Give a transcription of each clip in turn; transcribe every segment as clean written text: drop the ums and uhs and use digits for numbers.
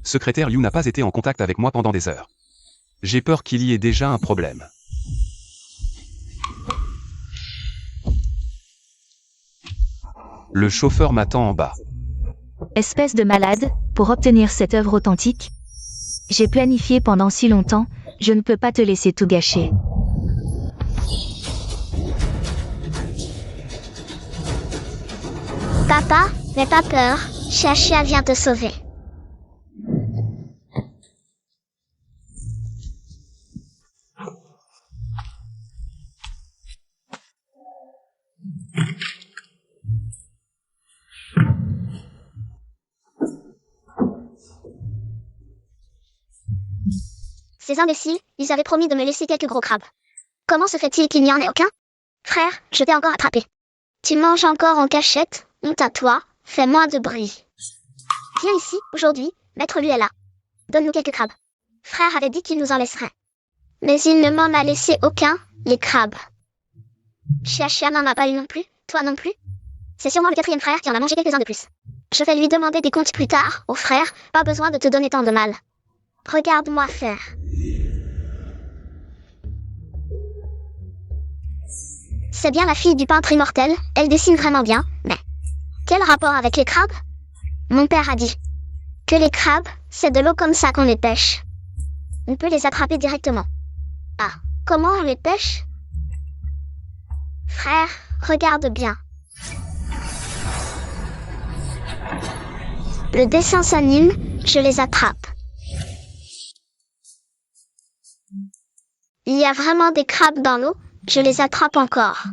Secrétaire Liu n'a pas été en contact avec moi pendant des heures. J'ai peur qu'il y ait déjà un problème. Le chauffeur m'attend en bas. Espèce de malade, pour obtenir cette œuvre authentique. J'ai planifié pendant si longtemps, je ne peux pas te laisser tout gâcher. Papa, n'aie pas peur, Xiaxia vient te sauver. Ces imbéciles, ils avaient promis de me laisser quelques gros crabes. Comment se fait-il qu'il n'y en ait aucun? Frère, je t'ai encore attrapé. Tu manges encore en cachette, honte à toi, fais moins de bruit. Viens ici, aujourd'hui, Maître Lu est là. Donne-nous quelques crabes. Frère avait dit qu'il nous en laisserait. Mais il ne m'en a laissé aucun, les crabes. Xiaxia n'en a pas eu non plus, toi non plus. C'est sûrement le quatrième frère qui en a mangé quelques-uns de plus. Je vais lui demander des comptes plus tard, oh frère, pas besoin de te donner tant de mal. Regarde-moi faire. C'est bien la fille du peintre immortel, elle dessine vraiment bien, mais... Quel rapport avec les crabes? Mon père a dit que les crabes, c'est de l'eau comme ça qu'on les pêche. On peut les attraper directement. Ah, comment on les pêche? Frère, regarde bien. Le dessin s'anime, je les attrape. Il y a vraiment des crabes dans l'eau, je les attrape encore.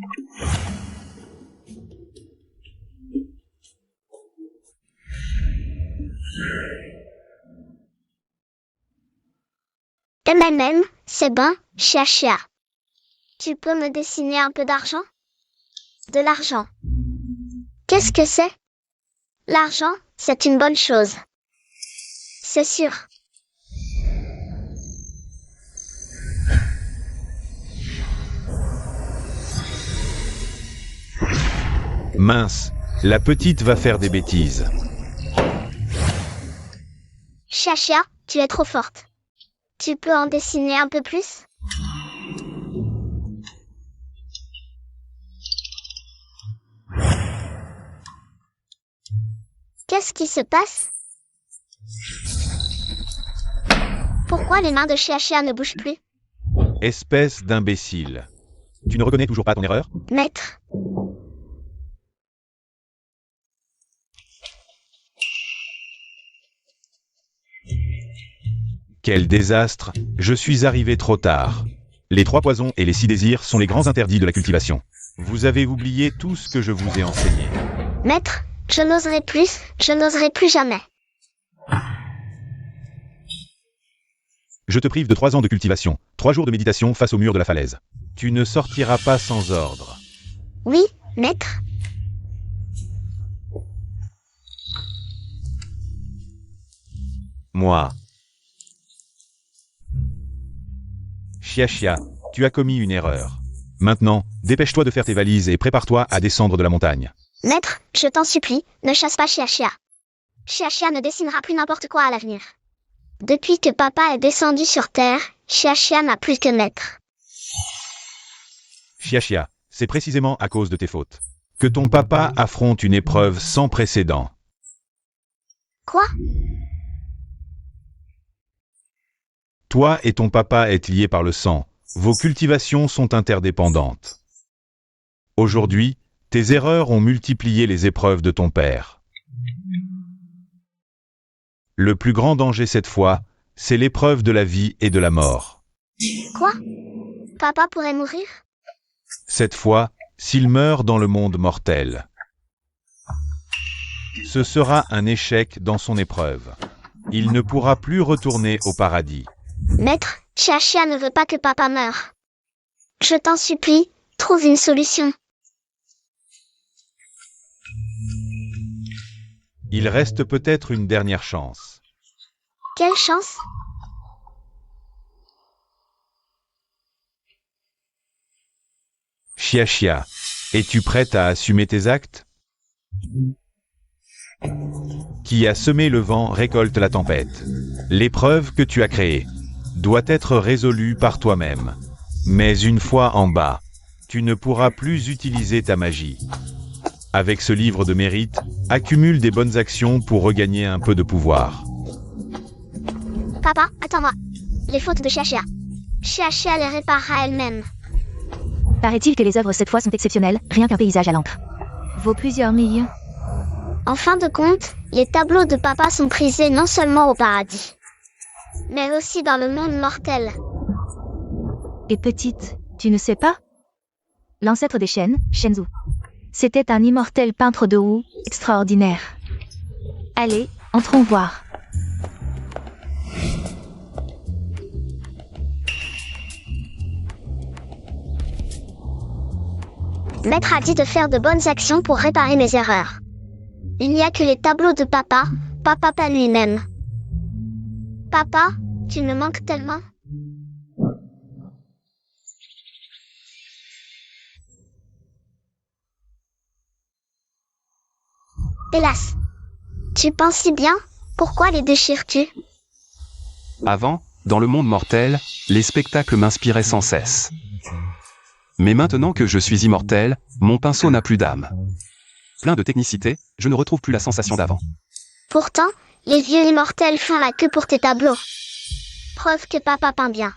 C'est bon, Xiaxia. Tu peux me dessiner un peu d'argent? De l'argent. Qu'est-ce que c'est? L'argent, c'est une bonne chose. C'est sûr. Mince, la petite va faire des bêtises. Xiaxia, tu es trop forte. Tu peux en dessiner un peu plus? Qu'est-ce qui se passe? Pourquoi les mains de Xiaxia ne bougent plus? Espèce d'imbécile. Tu ne reconnais toujours pas ton erreur? Maître. Quel désastre, je suis arrivé trop tard. Les 3 poisons et les 6 désirs sont les grands interdits de la cultivation. Vous avez oublié tout ce que je vous ai enseigné. Maître, je n'oserai plus jamais. Je te prive de 3 ans de cultivation, 3 jours de méditation face au mur de la falaise. Tu ne sortiras pas sans ordre. Oui, maître. Moi. Xiaxia, tu as commis une erreur. Maintenant, dépêche-toi de faire tes valises et prépare-toi à descendre de la montagne. Maître, je t'en supplie, ne chasse pas Xiaxia. Xiaxia ne dessinera plus n'importe quoi à l'avenir. Depuis que papa est descendu sur Terre, Xiaxia n'a plus que maître. Xiaxia, c'est précisément à cause de tes fautes que ton papa affronte une épreuve sans précédent. Quoi? Toi et ton papa êtes liés par le sang. Vos cultivations sont interdépendantes. Aujourd'hui, tes erreurs ont multiplié les épreuves de ton père. Le plus grand danger cette fois, c'est l'épreuve de la vie et de la mort. Quoi? Papa pourrait mourir? Cette fois, s'il meurt dans le monde mortel, ce sera un échec dans son épreuve. Il ne pourra plus retourner au paradis. Maître, Xiaxia ne veut pas que papa meure. Je t'en supplie, trouve une solution. Il reste peut-être une dernière chance. Quelle chance? Xiaxia, es-tu prête à assumer tes actes? Qui a semé le vent récolte la tempête. L'épreuve que tu as créée doit être résolue par toi-même. Mais une fois en bas, tu ne pourras plus utiliser ta magie. Avec ce livre de mérite, accumule des bonnes actions pour regagner un peu de pouvoir. Papa, attends-moi. Les fautes de Xiaxia. Xiaxia les réparera elle-même. Paraît-il que les œuvres cette fois sont exceptionnelles, rien qu'un paysage à l'encre vaut plusieurs millions. En fin de compte, les tableaux de papa sont prisés non seulement au paradis, mais aussi dans le monde mortel. Et petite, tu ne sais pas? L'ancêtre des Shen, Shenzhou. C'était un immortel peintre de Wu, extraordinaire. Allez, entrons voir. Maître a dit de faire de bonnes actions pour réparer mes erreurs. Il n'y a que les tableaux de papa, pas papa lui-même. Papa, tu me manques tellement. Hélas. Tu penses si bien, pourquoi les déchires-tu? Avant, dans le monde mortel, les spectacles m'inspiraient sans cesse. Mais maintenant que je suis immortel, mon pinceau n'a plus d'âme. Plein de technicité, je ne retrouve plus la sensation d'avant. Pourtant, les vieux immortels font la queue pour tes tableaux. Preuve que papa peint bien.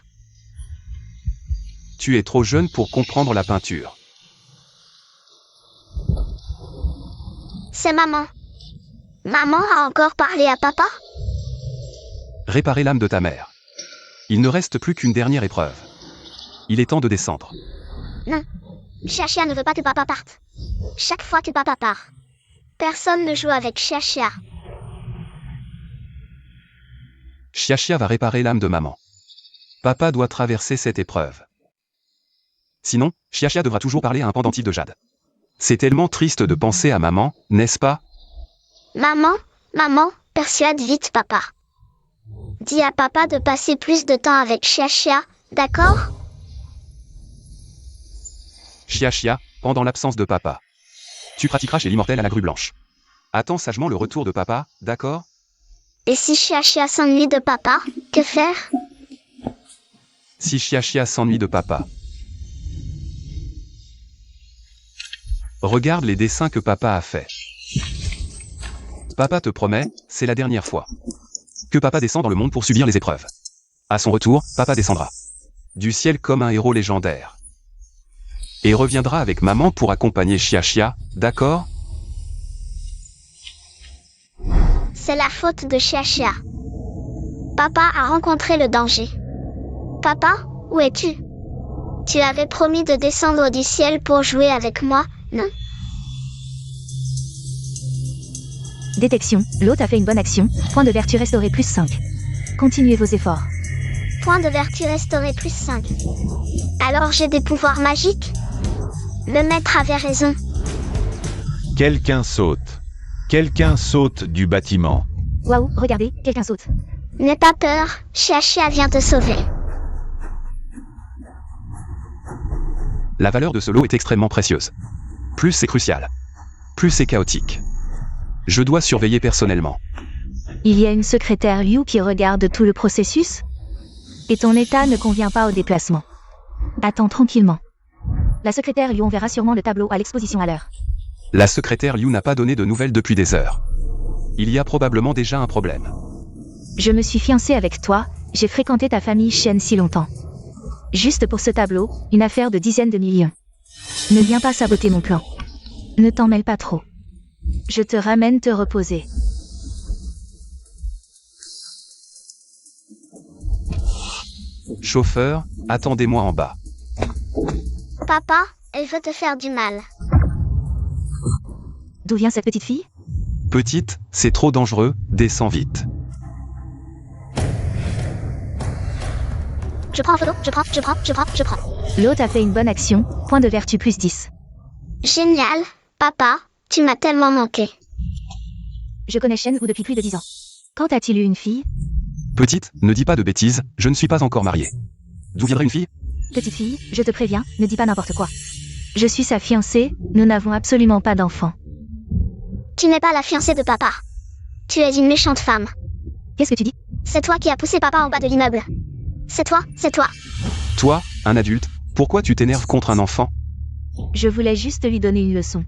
Tu es trop jeune pour comprendre la peinture. C'est maman. Maman a encore parlé à papa? Réparer l'âme de ta mère. Il ne reste plus qu'une dernière épreuve. Il est temps de descendre. Non. Xiaxia ne veut pas que papa parte. Chaque fois que papa part, personne ne joue avec Xiaxia. Xiaxia va réparer l'âme de maman. Papa doit traverser cette épreuve. Sinon, Xiaxia devra toujours parler à un pendentif de jade. C'est tellement triste de penser à maman, n'est-ce pas? Maman, persuade vite papa. Dis à papa de passer plus de temps avec Xiaxia, d'accord? Xiaxia, pendant l'absence de papa. Tu pratiqueras chez l'immortel à la grue blanche. Attends sagement le retour de papa, d'accord? Et si Xiaxia s'ennuie de papa, que faire? Si Xiaxia s'ennuie de papa. Regarde les dessins que papa a faits. Papa te promet, c'est la dernière fois. Que papa descend dans le monde pour subir les épreuves. À son retour, papa descendra du ciel comme un héros légendaire. Et reviendra avec maman pour accompagner Xiaxia, d'accord? C'est la faute de Xiaxia. Papa a rencontré le danger. Papa, où es-tu? Tu avais promis de descendre du ciel pour jouer avec moi, non? Détection, l'hôte a fait une bonne action, point de vertu restauré plus 5. Continuez vos efforts. Point de vertu restauré plus 5. Alors j'ai des pouvoirs magiques? Le maître avait raison. Quelqu'un saute. Quelqu'un saute du bâtiment. Waouh, regardez, quelqu'un saute. N'aie pas peur, Xiaxia vient te sauver. La valeur de ce lot est extrêmement précieuse. Plus c'est crucial. Plus c'est chaotique. Je dois surveiller personnellement. Il y a une secrétaire Liu qui regarde tout le processus? Et ton état ne convient pas au déplacement. Attends tranquillement. La secrétaire Liu enverra sûrement le tableau à l'exposition à l'heure. La secrétaire Liu n'a pas donné de nouvelles depuis des heures. Il y a probablement déjà un problème. Je me suis fiancée avec toi, j'ai fréquenté ta famille Shen si longtemps. Juste pour ce tableau, une affaire de dizaines de millions. Ne viens pas saboter mon plan. Ne t'en mêle pas trop. Je te ramène te reposer. Chauffeur, attendez-moi en bas. Papa, elle veut te faire du mal. D'où vient cette petite fille? Petite, c'est trop dangereux, descends vite. Je prends en photo, je prends. L'hôte a fait une bonne action, point de vertu plus 10. Génial, papa, tu m'as tellement manqué. Je connais Shen Wu depuis plus de 10 ans. Quand a-t-il eu une fille? Petite, ne dis pas de bêtises, je ne suis pas encore marié. D'où viendrait une fille? Petite fille, je te préviens, ne dis pas n'importe quoi. Je suis sa fiancée, nous n'avons absolument pas d'enfant. Tu n'es pas la fiancée de papa. Tu es une méchante femme. Qu'est-ce que tu dis? C'est toi qui as poussé papa en bas de l'immeuble. C'est toi, c'est toi. Toi, un adulte, pourquoi tu t'énerves contre un enfant? Je voulais juste lui donner une leçon.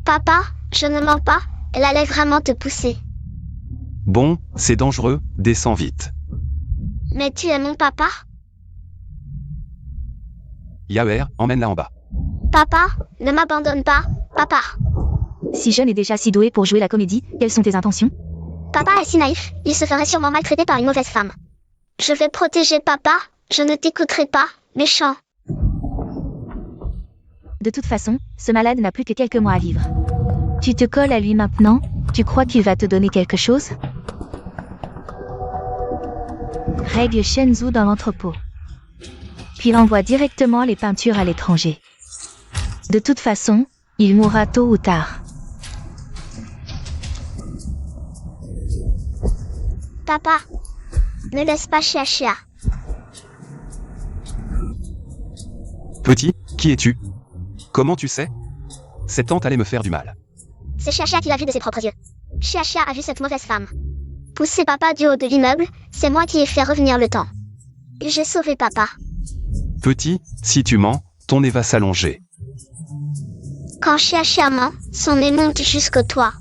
Papa, je ne mens pas, elle allait vraiment te pousser. Bon, c'est dangereux, descends vite. Mais tu es mon papa? Yaher, emmène-la en bas. Papa, ne m'abandonne pas, papa. Si jeune et déjà si doué pour jouer la comédie, quelles sont tes intentions? Papa est si naïf, il se ferait sûrement maltraiter par une mauvaise femme. Je vais protéger papa, je ne t'écouterai pas, méchant. De toute façon, ce malade n'a plus que quelques mois à vivre. Tu te colles à lui maintenant, tu crois qu'il va te donner quelque chose? Règle Shenzhou dans l'entrepôt. Puis il envoie directement les peintures à l'étranger. De toute façon, il mourra tôt ou tard. Papa, ne laisse pas Xiaxia. Petit, qui es-tu? Comment tu sais? Cette tante allait me faire du mal. C'est Xiaxia qui l'a vu de ses propres yeux. Xiaxia a vu cette mauvaise femme. Pousser papa du haut de l'immeuble, c'est moi qui ai fait revenir le temps. J'ai sauvé papa. Petit, si tu mens, ton nez va s'allonger. Quand Xiaxia ment, son nez monte jusqu'au toit.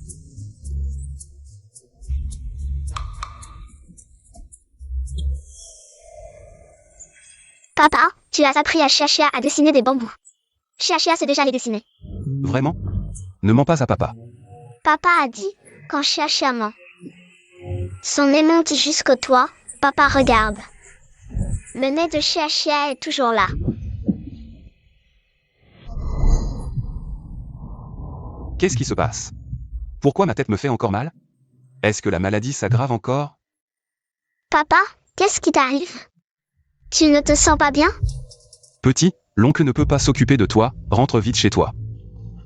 Papa, tu as appris à Xiaxia à dessiner des bambous. Xiaxia sait déjà les dessiner. Vraiment? Ne mens pas à papa. Papa a dit, quand Xiaxia ment. Son nez monte jusqu'au toit, papa regarde. Le nez de Xiaxia est toujours là. Qu'est-ce qui se passe? Pourquoi ma tête me fait encore mal? Est-ce que la maladie s'aggrave encore? Papa, qu'est-ce qui t'arrive? Tu ne te sens pas bien? Petit, l'oncle ne peut pas s'occuper de toi, rentre vite chez toi.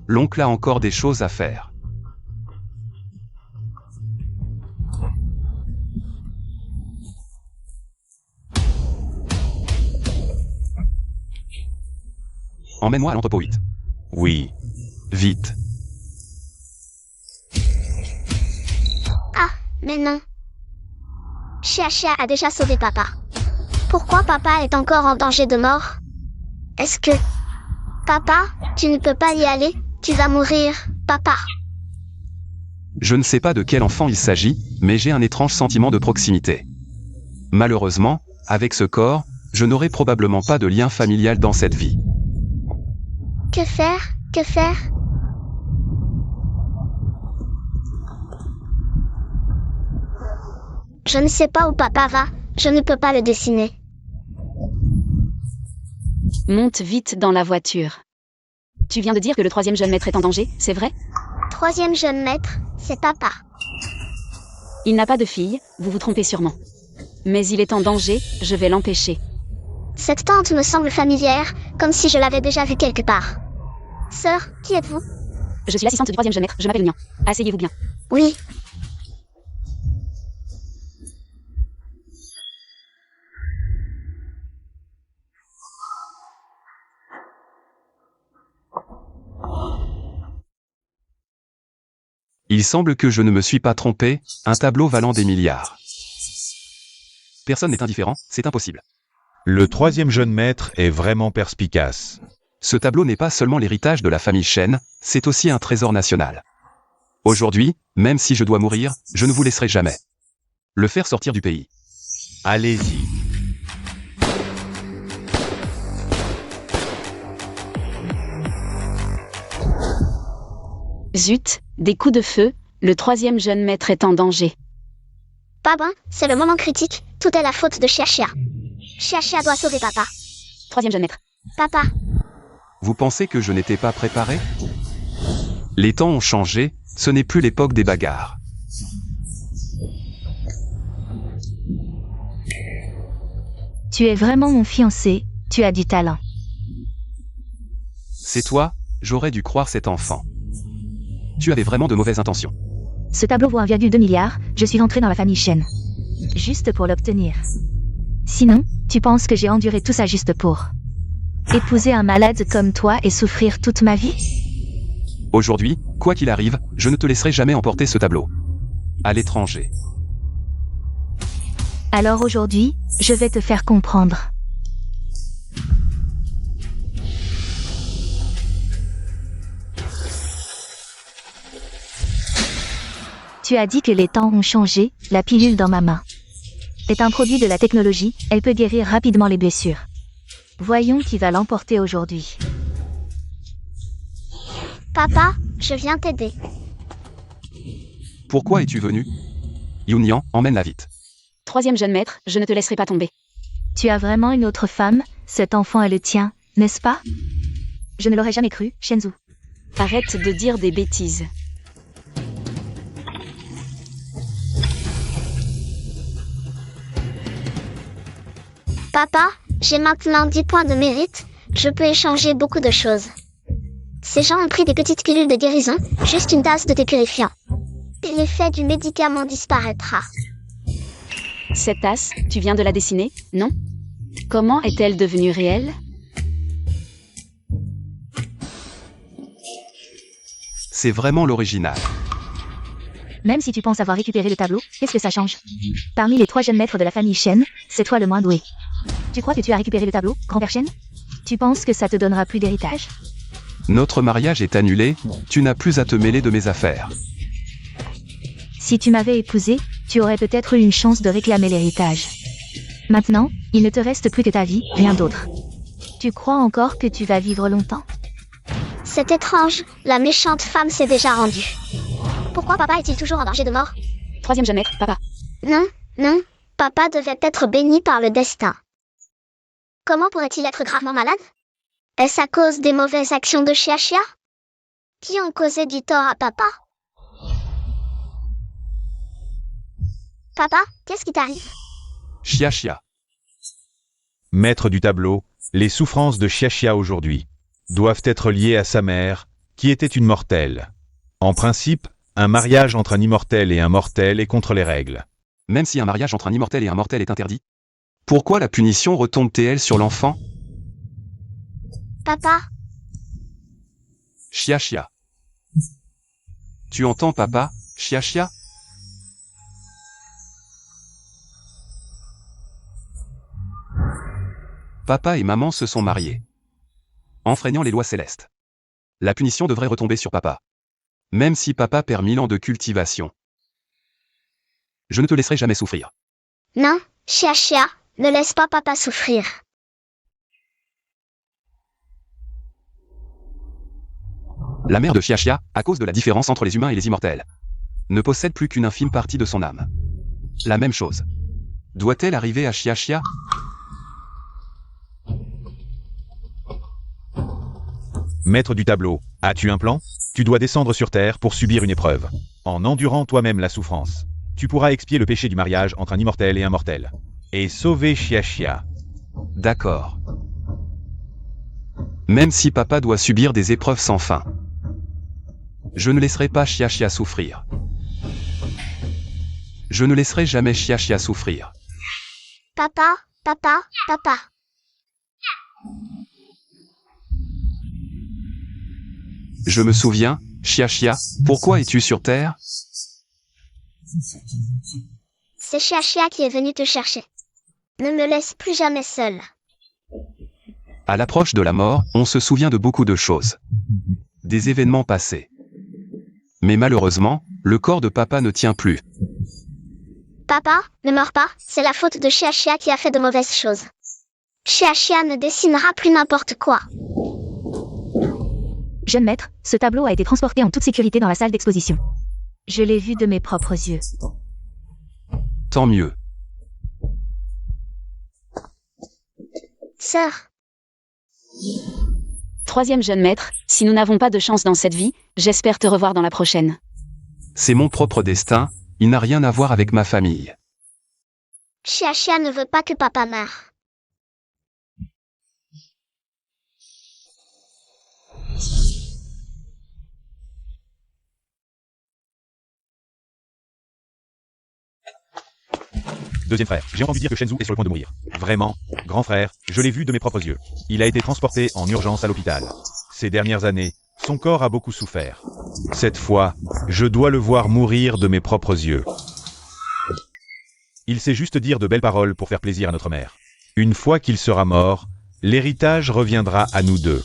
L'oncle a encore des choses à faire. Emmène-moi à l'entrepôt 8. Oui. Vite. Ah, mais non. Xiaxia a déjà sauvé papa. Pourquoi papa est encore en danger de mort? Est-ce que... Papa, tu ne peux pas y aller, tu vas mourir, papa. Je ne sais pas de quel enfant il s'agit, mais j'ai un étrange sentiment de proximité. Malheureusement, avec ce corps, je n'aurai probablement pas de lien familial dans cette vie. Que faire? Que faire? Je ne sais pas où papa va, je ne peux pas le dessiner. Monte vite dans la voiture. Tu viens de dire que le troisième jeune maître est en danger, c'est vrai? Troisième jeune maître, c'est papa. Il n'a pas de fille, vous vous trompez sûrement. Mais il est en danger, je vais l'empêcher. Cette tante me semble familière, comme si je l'avais déjà vue quelque part. Sœur, qui êtes-vous? Je suis l'assistante du troisième jeune maître, je m'appelle Nian. Asseyez-vous bien. Oui. Il semble que je ne me suis pas trompé, un tableau valant des milliards. Personne n'est indifférent, c'est impossible. Le troisième jeune maître est vraiment perspicace. Ce tableau n'est pas seulement l'héritage de la famille Shen, c'est aussi un trésor national. Aujourd'hui, même si je dois mourir, je ne vous laisserai jamais. Le faire sortir du pays. Allez-y. Zut, des coups de feu, le troisième jeune maître est en danger. Papa, c'est le moment critique, tout est la faute de Xiaxia. Xiaxia doit sauver papa. Troisième jeune maître. Papa, Vous pensez que je n'étais pas préparé? Les temps ont changé, ce n'est plus l'époque des bagarres. Tu es vraiment mon fiancé, tu as du talent. C'est toi, j'aurais dû croire cet enfant. Tu avais vraiment de mauvaises intentions. Ce tableau vaut 1,2 milliard, je suis rentré dans la famille Shen. Juste pour l'obtenir. Sinon, tu penses que j'ai enduré tout ça juste pour épouser un malade comme toi et souffrir toute ma vie? Aujourd'hui, quoi qu'il arrive, je ne te laisserai jamais emporter ce tableau. À l'étranger. Alors aujourd'hui, je vais te faire comprendre. Tu as dit que les temps ont changé, la pilule dans ma main est un produit de la technologie, elle peut guérir rapidement les blessures. Voyons qui va l'emporter aujourd'hui. Papa, je viens t'aider. Pourquoi es-tu venu? Yunyan, emmène-la vite. Troisième jeune maître, je ne te laisserai pas tomber. Tu as vraiment une autre femme, cet enfant est le tien, n'est-ce pas? Je ne l'aurais jamais cru, Shenzhou. Arrête de dire des bêtises. Papa, j'ai maintenant 10 points de mérite, je peux échanger beaucoup de choses. Ces gens ont pris des petites pilules de guérison, juste une tasse de thé purifiant. L'effet du médicament disparaîtra. Cette tasse, tu viens de la dessiner, non? Comment est-elle devenue réelle? C'est vraiment l'original. Même si tu penses avoir récupéré le tableau, qu'est-ce que ça change? Parmi les 3 jeunes maîtres de la famille Shen, c'est toi le moins doué. Tu crois que tu as récupéré le tableau, grand-père Shen? Tu penses que ça te donnera plus d'héritage? Notre mariage est annulé, tu n'as plus à te mêler de mes affaires. Si tu m'avais épousé, tu aurais peut-être eu une chance de réclamer l'héritage. Maintenant, il ne te reste plus que ta vie, rien d'autre. Tu crois encore que tu vas vivre longtemps? C'est étrange, la méchante femme s'est déjà rendue. Pourquoi papa est-il toujours en danger de mort? Troisième jeune maître, papa. Non, papa devait être béni par le destin. Comment pourrait-il être gravement malade? Est-ce à cause des mauvaises actions de Xiaxia? Qui ont causé du tort à papa? Papa, qu'est-ce qui t'arrive? Xiaxia. Maître du tableau, les souffrances de Xiaxia aujourd'hui doivent être liées à sa mère, qui était une mortelle. En principe, un mariage entre un immortel et un mortel est contre les règles. Même si un mariage entre un immortel et un mortel est interdit. Pourquoi la punition retombe-t-elle sur l'enfant? Papa, Xiaxia. Tu entends papa, Xiaxia? Papa et maman se sont mariés, enfreignant les lois célestes. La punition devrait retomber sur papa. Même si papa perd 1000 ans de cultivation. Je ne te laisserai jamais souffrir. non, Xiaxia, ne laisse pas papa souffrir. La mère de Xiaxia, à cause de la différence entre les humains et les immortels, ne possède plus qu'une infime partie de son âme. La même chose. Doit-elle arriver à Xiaxia? Maître du tableau, as-tu un plan? Tu dois descendre sur Terre pour subir une épreuve. En endurant toi-même la souffrance, tu pourras expier le péché du mariage entre un immortel et un mortel. Et sauver Xiaxia. D'accord. Même si papa doit subir des épreuves sans fin, je ne laisserai pas Xiaxia souffrir. Je ne laisserai jamais Xiaxia souffrir. Papa. Je me souviens, Xiaxia, pourquoi es-tu sur Terre? C'est Xiaxia qui est venu te chercher. Ne me laisse plus jamais seule. À l'approche de la mort, on se souvient de beaucoup de choses. Des événements passés. Mais malheureusement, le corps de papa ne tient plus. Papa, ne meurs pas, c'est la faute de Xiaxia qui a fait de mauvaises choses. Xiaxia ne dessinera plus n'importe quoi. Jeune maître, ce tableau a été transporté en toute sécurité dans la salle d'exposition. Je l'ai vu de mes propres yeux. Tant mieux. Sœur, Troisième jeune maître, si nous n'avons pas de chance dans cette vie, j'espère te revoir dans la prochaine. C'est mon propre destin, il n'a rien à voir avec ma famille. Xiaxia ne veut pas que papa meure. Deuxième frère, j'ai entendu dire que Shenzhou est sur le point de mourir. Vraiment, grand frère, je l'ai vu de mes propres yeux. Il a été transporté en urgence à l'hôpital. Ces dernières années, Son corps a beaucoup souffert. Cette fois, je dois le voir mourir de mes propres yeux. Il sait juste dire de belles paroles pour faire plaisir à notre mère. Une fois qu'il sera mort, l'héritage reviendra à nous deux.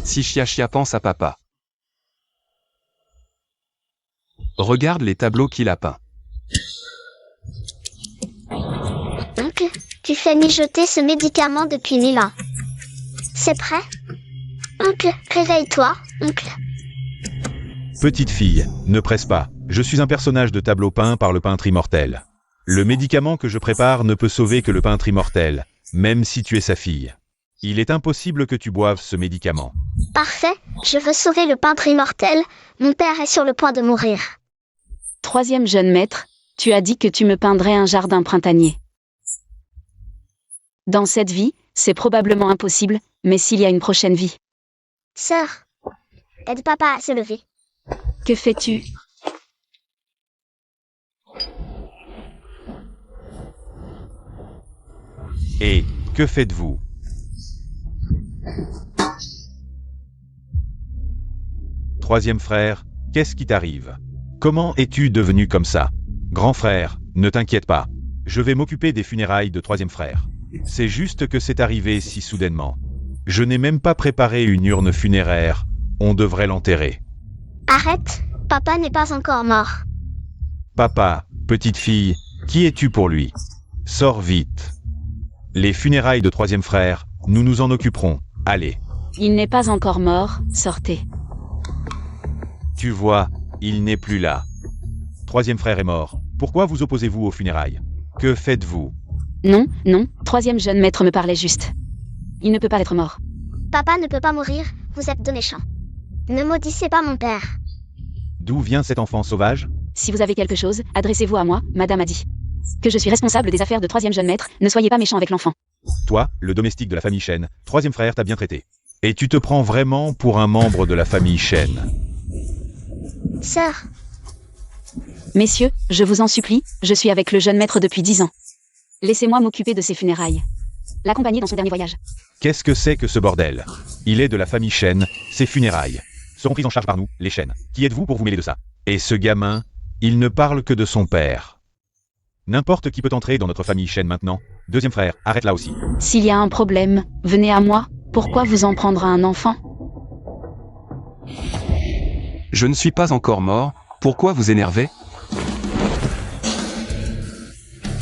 Si Chia pense à papa. Regarde les tableaux qu'il a peints. Oncle, tu fais mijoter ce médicament depuis 1000 ans. C'est prêt? Oncle, réveille-toi, oncle. Petite fille, ne presse pas. Je suis un personnage de tableau peint par le peintre immortel. Le médicament que je prépare ne peut sauver que le peintre immortel, même si tu es sa fille. Il est impossible que tu boives ce médicament. Parfait, je veux sauver le peintre immortel. Mon père est sur le point de mourir. Troisième jeune maître, tu as dit que tu me peindrais un jardin printanier. Dans cette vie, c'est probablement impossible, mais s'il y a une prochaine vie. Sœur, aide papa à se lever. Que fais-tu? Et que faites-vous? Troisième frère, qu'est-ce qui t'arrive? Comment es-tu devenu comme ça? Grand frère, ne t'inquiète pas. Je vais m'occuper des funérailles de troisième frère. C'est juste que c'est arrivé si soudainement. Je n'ai même pas préparé une urne funéraire. On devrait l'enterrer. Arrête, papa n'est pas encore mort. Papa, petite fille, qui es-tu pour lui? Sors vite. Les funérailles de troisième frère, nous nous en occuperons. Allez. Il n'est pas encore mort, sortez. Tu vois, il n'est plus là. Troisième frère est mort. Pourquoi vous opposez-vous aux funérailles? Que faites-vous? Non, non, troisième jeune maître me parlait juste. Il ne peut pas être mort. Papa ne peut pas mourir, vous êtes de méchants. Ne maudissez pas mon père. D'où vient cet enfant sauvage? Si vous avez quelque chose, adressez-vous à moi, madame a dit. Que je suis responsable des affaires de troisième jeune maître, ne soyez pas méchant avec l'enfant. Toi, le domestique de la famille Shen, troisième frère t'a bien traité. Et tu te prends vraiment pour un membre de la famille Shen. Sœur, Messieurs, je vous en supplie, je suis avec le jeune maître depuis 10 ans. Laissez-moi m'occuper de ses funérailles. L'accompagner dans son dernier voyage. Qu'est-ce que c'est que ce bordel? Il est de la famille Shen, ses funérailles seront prises en charge par nous, les Shen. Qui êtes-vous pour vous mêler de ça? Et ce gamin, il ne parle que de son père. N'importe qui peut entrer dans notre famille Shen maintenant. Deuxième frère, arrête là aussi. S'il y a un problème, venez à moi. Pourquoi vous en prendre à un enfant? Je ne suis pas encore mort, pourquoi vous énervez?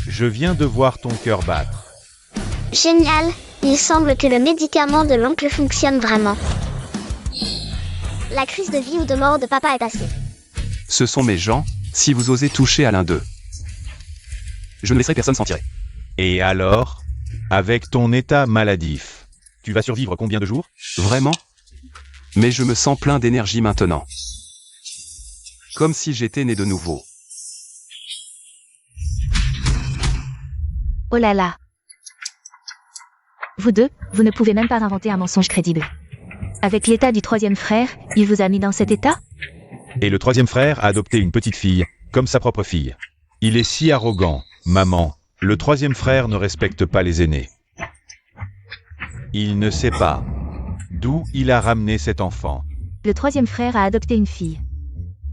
Je viens de voir ton cœur battre. génial, il semble que le médicament de l'oncle fonctionne vraiment. La crise de vie ou de mort de papa est passée. Ce sont mes gens, si vous osez toucher à l'un d'eux. Je ne laisserai personne s'en tirer. Et alors? Avec ton état maladif, tu vas survivre combien de jours? Vraiment? Mais je me sens plein d'énergie maintenant. Comme si j'étais né de nouveau. Oh là là. Vous deux, vous ne pouvez même pas inventer un mensonge crédible. Avec l'état du troisième frère, il vous a mis dans cet état? Et le troisième frère a adopté une petite fille, comme sa propre fille. Il est si arrogant, maman. Le troisième frère ne respecte pas les aînés. Il ne sait pas d'où il a ramené cet enfant. Le troisième frère a adopté une fille.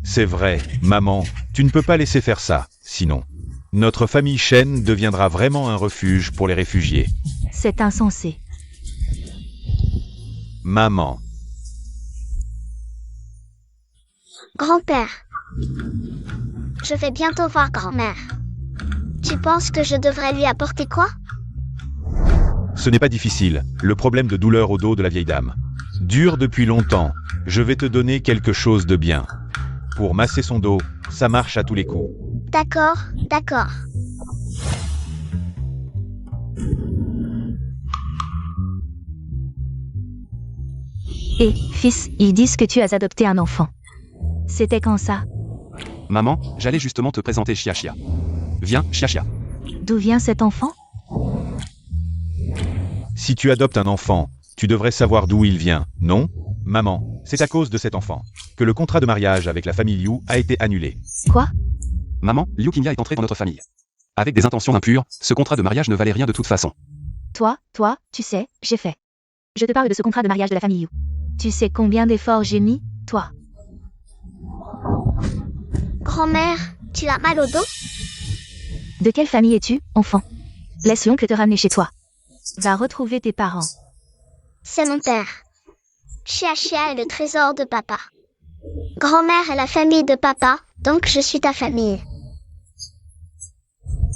C'est vrai, maman, tu ne peux pas laisser faire ça, sinon. Notre famille Shen deviendra vraiment un refuge pour les réfugiés. C'est insensé. Maman. Grand-père. Je vais bientôt voir grand-mère. Tu penses que je devrais lui apporter quoi? Ce n'est pas difficile, le problème de douleur au dos de la vieille dame. Dure depuis longtemps, je vais te donner quelque chose de bien. Pour masser son dos, ça marche à tous les coups. D'accord, d'accord. Et, fils, ils disent que tu as adopté un enfant. C'était quand ça? Maman, j'allais justement te présenter Chia. Viens, Chia. D'où vient cet enfant? Si tu adoptes un enfant, tu devrais savoir d'où il vient, non? Maman, c'est à cause de cet enfant que le contrat de mariage avec la famille Liu a été annulé. Quoi? Maman, Liu Qingya est entré dans notre famille. Avec des intentions impures, ce contrat de mariage ne valait rien de toute façon. Toi, tu sais, j'ai fait. Je te parle de ce contrat de mariage de la famille Yu. Tu sais combien d'efforts j'ai mis, toi? Grand-mère, tu as mal au dos? De quelle famille es-tu, enfant? Laisse l'oncle te ramener chez toi. Va retrouver tes parents. C'est mon père. Chia est le trésor de papa. Grand-mère est la famille de papa, donc je suis ta famille.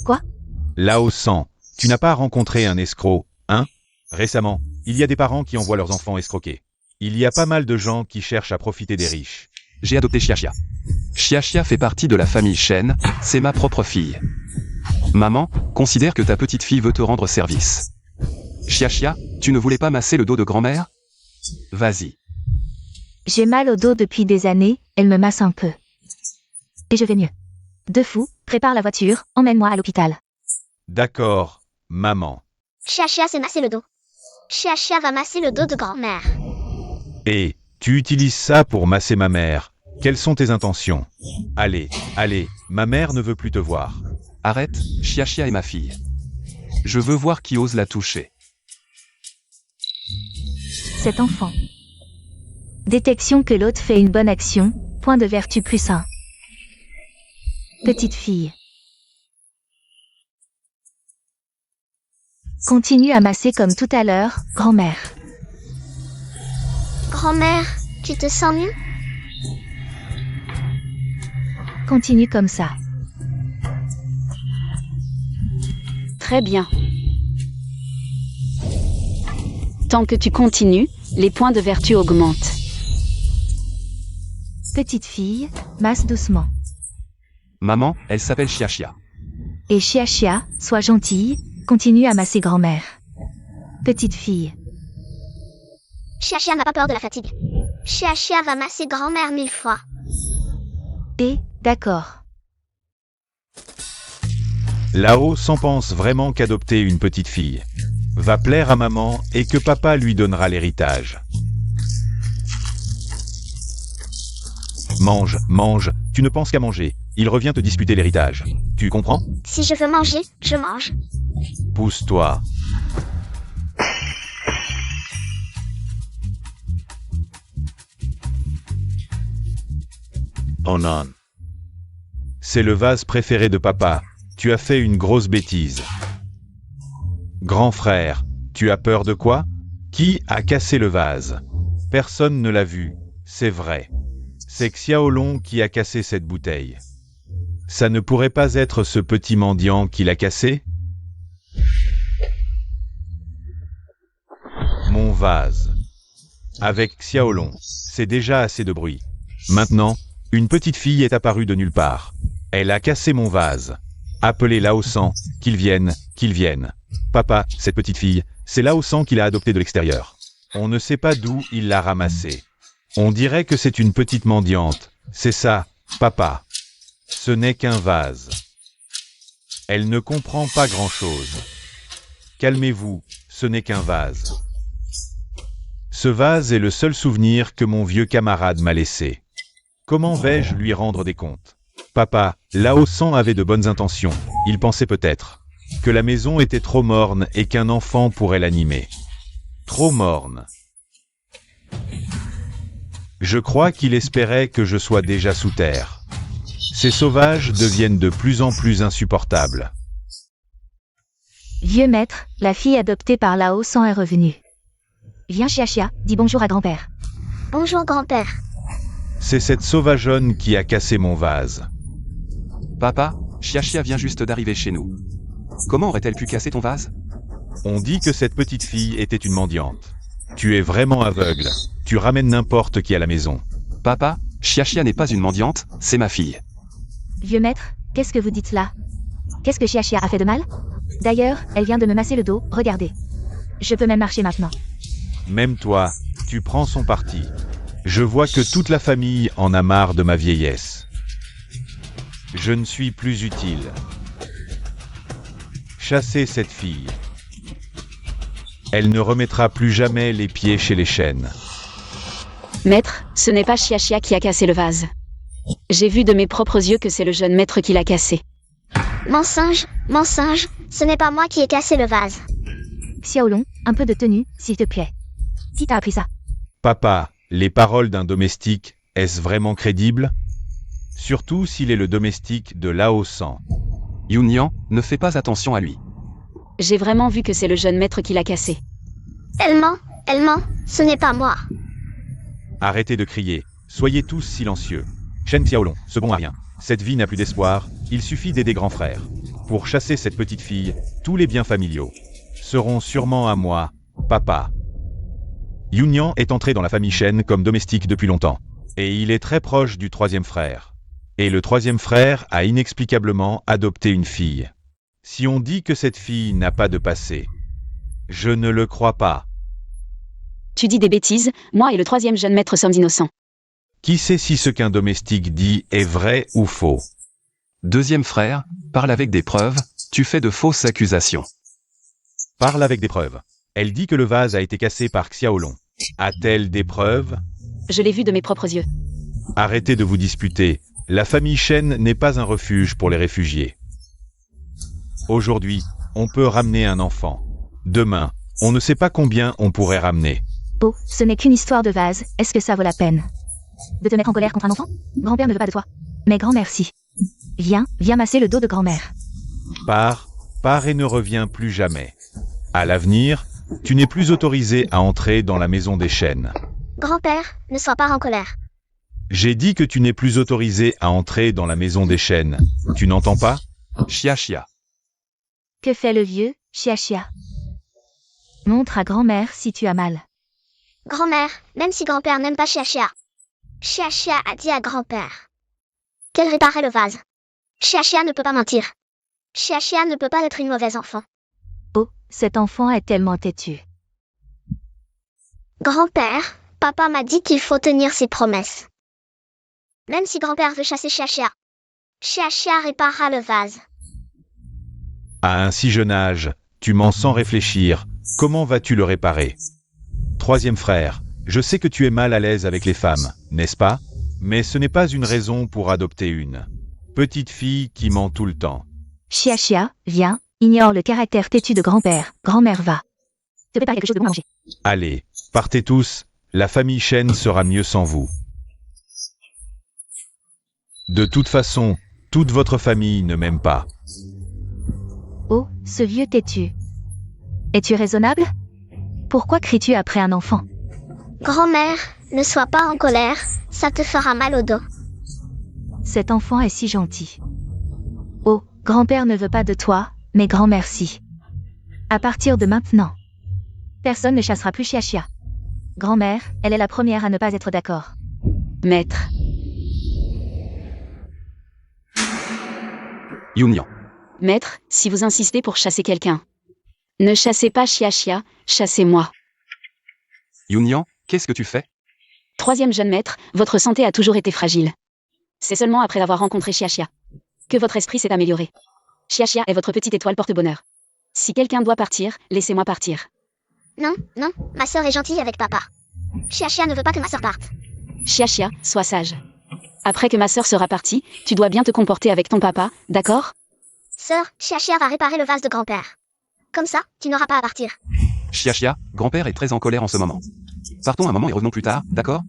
Quoi? Lao San, tu n'as pas rencontré un escroc, hein? Récemment, il y a des parents qui envoient leurs enfants escroquer. Il y a pas mal de gens qui cherchent à profiter des riches. J'ai adopté Xiaxia. Xiaxia fait partie de la famille Shen, c'est ma propre fille. Maman, considère que ta petite fille veut te rendre service. Xiaxia, tu ne voulais pas masser le dos de grand-mère? Vas-y. J'ai mal au dos depuis des années, elle me masse un peu. Et je vais mieux. De fou, prépare la voiture, emmène-moi à l'hôpital. D'accord, maman. Chia s'est massé le dos. Chia va masser le dos de grand-mère. Et, tu utilises ça pour masser ma mère. Quelles sont tes intentions? Allez, ma mère ne veut plus te voir. Arrête, Xiaxia est ma fille. Je veux voir qui ose la toucher. Cet enfant. Détection que l'autre fait une bonne action, point de vertu plus 1. Petite fille. Continue à masser comme tout à l'heure, grand-mère. Grand-mère, tu te sens mieux? Continue comme ça. Très bien. Tant que tu continues, les points de vertu augmentent. Petite fille, masse doucement. Maman, elle s'appelle Xiaxia. Et Chia, sois gentille, continue à masser grand-mère. Petite fille. Chia n'a pas peur de la fatigue. Chia va masser grand-mère 1000 fois. Et, d'accord. Lao San pense vraiment qu'adopter une petite fille va plaire à maman et que papa lui donnera l'héritage. Mange, tu ne penses qu'à manger. Il revient te disputer l'héritage. Tu comprends? Si je veux manger, je mange. Pousse-toi. Oh non. C'est le vase préféré de papa. Tu as fait une grosse bêtise. Grand frère, tu as peur de quoi? Qui a cassé le vase? Personne ne l'a vu, c'est vrai. C'est Xiaolong qui a cassé cette bouteille. Ça ne pourrait pas être ce petit mendiant qui l'a cassé? Mon vase. Avec Xiaolong, c'est déjà assez de bruit. Maintenant, une petite fille est apparue de nulle part. Elle a cassé mon vase. Appelez Lao San, qu'il vienne. Papa, cette petite fille, c'est Lao San qui l'a adoptée de l'extérieur. On ne sait pas d'où il l'a ramassée. On dirait que c'est une petite mendiante. C'est ça, papa. Ce n'est qu'un vase. Elle ne comprend pas grand-chose. Calmez-vous, ce n'est qu'un vase. Ce vase est le seul souvenir que mon vieux camarade m'a laissé. Comment vais-je lui rendre des comptes? Papa, Lao San avait de bonnes intentions. Il pensait peut-être que la maison était trop morne et qu'un enfant pourrait l'animer. Trop morne. Je crois qu'il espérait que je sois déjà sous terre. Ces sauvages deviennent de plus en plus insupportables. Vieux maître, la fille adoptée par Lao San est revenue. Viens Chia, dis bonjour à grand-père. Bonjour grand-père. C'est cette sauvageonne qui a cassé mon vase. Papa, Xiaxia vient juste d'arriver chez nous. Comment aurait-elle pu casser ton vase? On dit que cette petite fille était une mendiante. Tu es vraiment aveugle. Tu ramènes n'importe qui à la maison. Papa, Xiaxia n'est pas une mendiante, c'est ma fille. Vieux maître, qu'est-ce que vous dites là? Qu'est-ce que Chia a fait de mal? D'ailleurs, elle vient de me masser le dos, regardez. Je peux même marcher maintenant. Même toi, tu prends son parti. Je vois que toute la famille en a marre de ma vieillesse. Je ne suis plus utile. Chassez cette fille. Elle ne remettra plus jamais les pieds chez les chênes. Maître, ce n'est pas Xia Xia qui a cassé le vase. J'ai vu de mes propres yeux que c'est le jeune maître qui l'a cassé. Mensonge, mensonge, ce n'est pas moi qui ai cassé le vase. Xiaolong, un peu de tenue, s'il te plaît. Qui t'a appris ça? Papa, les paroles d'un domestique, est-ce vraiment crédible? Surtout s'il est le domestique de Lao San. Yunyan, ne fais pas attention à lui. J'ai vraiment vu que c'est le jeune maître qui l'a cassé. Elle ment, ce n'est pas moi. Arrêtez de crier, soyez tous silencieux. Shen Xiaolong, ce bon à rien. Cette vie n'a plus d'espoir, il suffit d'aider grand frère. Pour chasser cette petite fille, tous les biens familiaux seront sûrement à moi, papa. Yunyan est entré dans la famille Shen comme domestique depuis longtemps. Et il est très proche du troisième frère. Et le troisième frère a inexplicablement adopté une fille. Si on dit que cette fille n'a pas de passé, je ne le crois pas. Tu dis des bêtises, moi et le troisième jeune maître sommes innocents. Qui sait si ce qu'un domestique dit est vrai ou faux? Deuxième frère, parle avec des preuves, tu fais de fausses accusations. Parle avec des preuves. Elle dit que le vase a été cassé par Xiaolong. A-t-elle des preuves? Je l'ai vu de mes propres yeux. Arrêtez de vous disputer. La famille Shen n'est pas un refuge pour les réfugiés. Aujourd'hui, on peut ramener un enfant. Demain, on ne sait pas combien on pourrait ramener. Oh, ce n'est qu'une histoire de vase, est-ce que ça vaut la peine de te mettre en colère contre un enfant? Grand-père ne veut pas de toi. Mais grand-mère si. Viens masser le dos de grand-mère. Pars et ne reviens plus jamais. À l'avenir, tu n'es plus autorisé à entrer dans la maison des Shen. Grand-père, ne sois pas en colère. J'ai dit que tu n'es plus autorisé à entrer dans la maison des Shen. Tu n'entends pas? Xia Xia. Que fait le vieux, Xia Xia? Montre à grand-mère si tu as mal. Grand-mère, même si grand-père n'aime pas Xia Xia. Xia Xia a dit à grand-père qu'elle réparait le vase. Xia Xia ne peut pas mentir. Xia Xia ne peut pas être une mauvaise enfant. Oh, cet enfant est tellement têtu. Grand-père, papa m'a dit qu'il faut tenir ses promesses. Même si grand-père veut chasser Xia Xia, Xia Xia réparera le vase. À un si jeune âge, tu mens sans réfléchir. Comment vas-tu le réparer? Troisième frère, je sais que tu es mal à l'aise avec les femmes, n'est-ce pas? Mais ce n'est pas une raison pour adopter une petite fille qui ment tout le temps. Xia Xia, viens, ignore le caractère têtu de grand-père. Grand-mère va te préparer quelque chose de bon à manger. Allez, partez tous, la famille Shen sera mieux sans vous. De toute façon, toute votre famille ne m'aime pas. Oh, ce vieux têtu. Es-tu raisonnable? Pourquoi cries-tu après un enfant? Grand-mère, ne sois pas en colère, ça te fera mal au dos. Cet enfant est si gentil. Oh, grand-père ne veut pas de toi, mais grand-mère si. À partir de maintenant, personne ne chassera plus Xia Xia. Grand-mère, elle est la première à ne pas être d'accord. Maître. Yunyan. Maître, si vous insistez pour chasser quelqu'un. Ne chassez pas Xia Xia, chassez-moi. Yunyan, qu'est-ce que tu fais? Troisième jeune maître, votre santé a toujours été fragile. C'est seulement après avoir rencontré Xia Xia que votre esprit s'est amélioré. Xia Xia est votre petite étoile porte-bonheur. Si quelqu'un doit partir, laissez-moi partir. Non, ma sœur est gentille avec papa. Xia Xia ne veut pas que ma sœur parte. Xia Xia, sois sage. Après que ma sœur sera partie, tu dois bien te comporter avec ton papa, d'accord? Sœur, Xia Xia va réparer le vase de grand-père. Comme ça, tu n'auras pas à partir. Xia Xia, grand-père est très en colère en ce moment. Partons un moment et revenons plus tard, d'accord?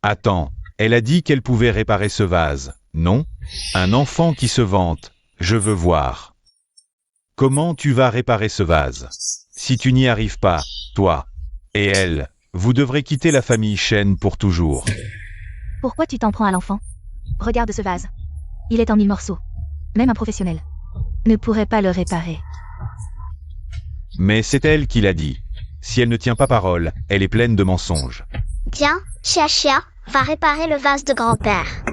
Attends, elle a dit qu'elle pouvait réparer ce vase, non? Un enfant qui se vante, je veux voir. Comment tu vas réparer ce vase? Si tu n'y arrives pas, toi et elle, vous devrez quitter la famille Shen pour toujours. Pourquoi tu t'en prends à l'enfant? Regarde ce vase. Il est en 1000 morceaux. Même un professionnel ne pourrait pas le réparer. Mais c'est elle qui l'a dit. Si elle ne tient pas parole, elle est pleine de mensonges. Bien, Xia Xia va réparer le vase de grand-père.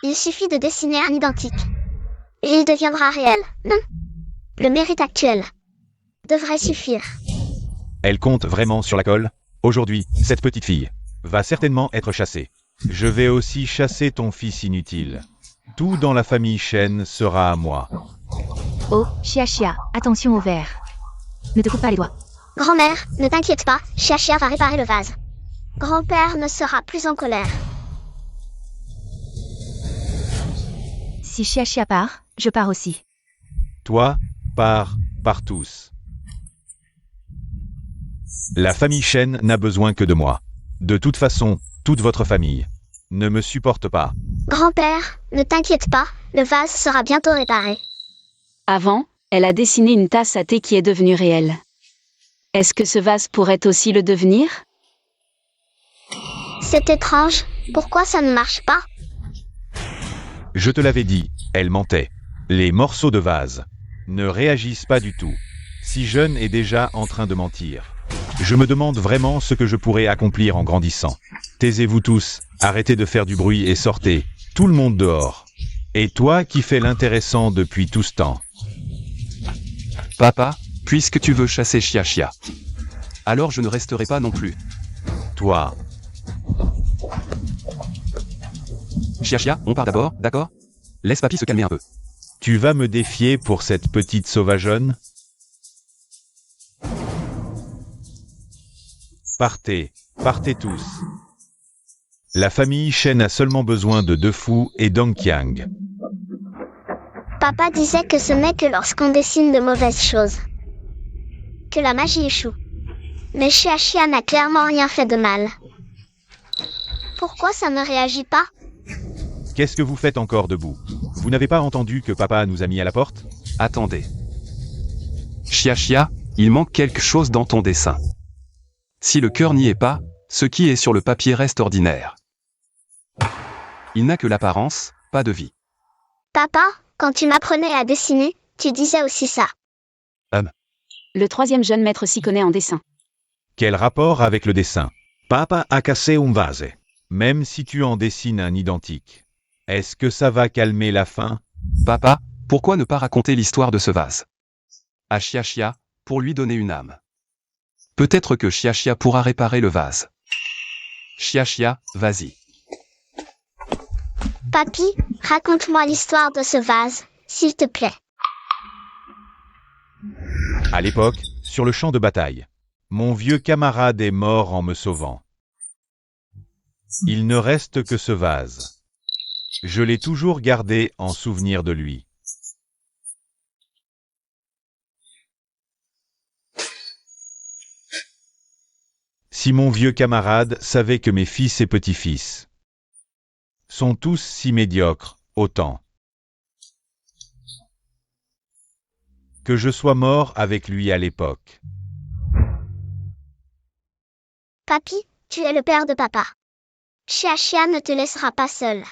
Il suffit de dessiner un identique. Et il deviendra réel, non? Le mérite actuel devrait suffire. Elle compte vraiment sur la colle? Aujourd'hui, cette petite fille va certainement être chassée. Je vais aussi chasser ton fils inutile. Tout dans la famille Shen sera à moi. Oh, Xia Xia, attention au verre. Ne te coupe pas les doigts. Grand-mère, ne t'inquiète pas, Chia va réparer le vase. Grand-père ne sera plus en colère. Si Chia part, je pars aussi. Toi, pars tous. La famille Shen n'a besoin que de moi. De toute façon, toute votre famille ne me supporte pas. Grand-père, ne t'inquiète pas, le vase sera bientôt réparé. Avant, elle a dessiné une tasse à thé qui est devenue réelle. Est-ce que ce vase pourrait aussi le devenir? C'est étrange, pourquoi ça ne marche pas? Je te l'avais dit, elle mentait. Les morceaux de vase ne réagissent pas du tout. Si jeune est déjà en train de mentir. Je me demande vraiment ce que je pourrais accomplir en grandissant. Taisez-vous tous, arrêtez de faire du bruit et sortez, tout le monde dehors. Et toi qui fais l'intéressant depuis tout ce temps. Papa, puisque tu veux chasser Chia, alors je ne resterai pas non plus. Toi, Chia, on part d'abord, d'accord? Laisse papy se calmer un peu. tu vas me défier pour cette petite sauvageonne? Partez tous. La famille Shen a seulement besoin de Defu et Dongqiang. Papa disait que ce n'est que lorsqu'on dessine de mauvaises choses que la magie échoue. Mais Chia n'a clairement rien fait de mal. Pourquoi ça ne réagit pas? Qu'est-ce que vous faites encore debout? Vous n'avez pas entendu que papa nous a mis à la porte? Attendez. Chia, il manque quelque chose dans ton dessin. Si le cœur n'y est pas, ce qui est sur le papier reste ordinaire. Il n'a que l'apparence, pas de vie. Papa, quand tu m'apprenais à dessiner, tu disais aussi ça. Le troisième jeune maître s'y connaît en dessin. Quel rapport avec le dessin? Papa a cassé un vase. Même si tu en dessines un identique. Est-ce que ça va calmer la faim? Papa, pourquoi ne pas raconter l'histoire de ce vase? À Chia, pour lui donner une âme. Peut-être que Chia pourra réparer le vase. Chia, vas-y. Papy, raconte-moi l'histoire de ce vase, s'il te plaît. À l'époque, sur le champ de bataille, mon vieux camarade est mort en me sauvant. Il ne reste que ce vase. Je l'ai toujours gardé en souvenir de lui. Si mon vieux camarade savait que mes fils et petits-fils sont tous si médiocres, autant que je sois mort avec lui à l'époque. Papy, tu es le père de papa. Chia ne te laissera pas seul.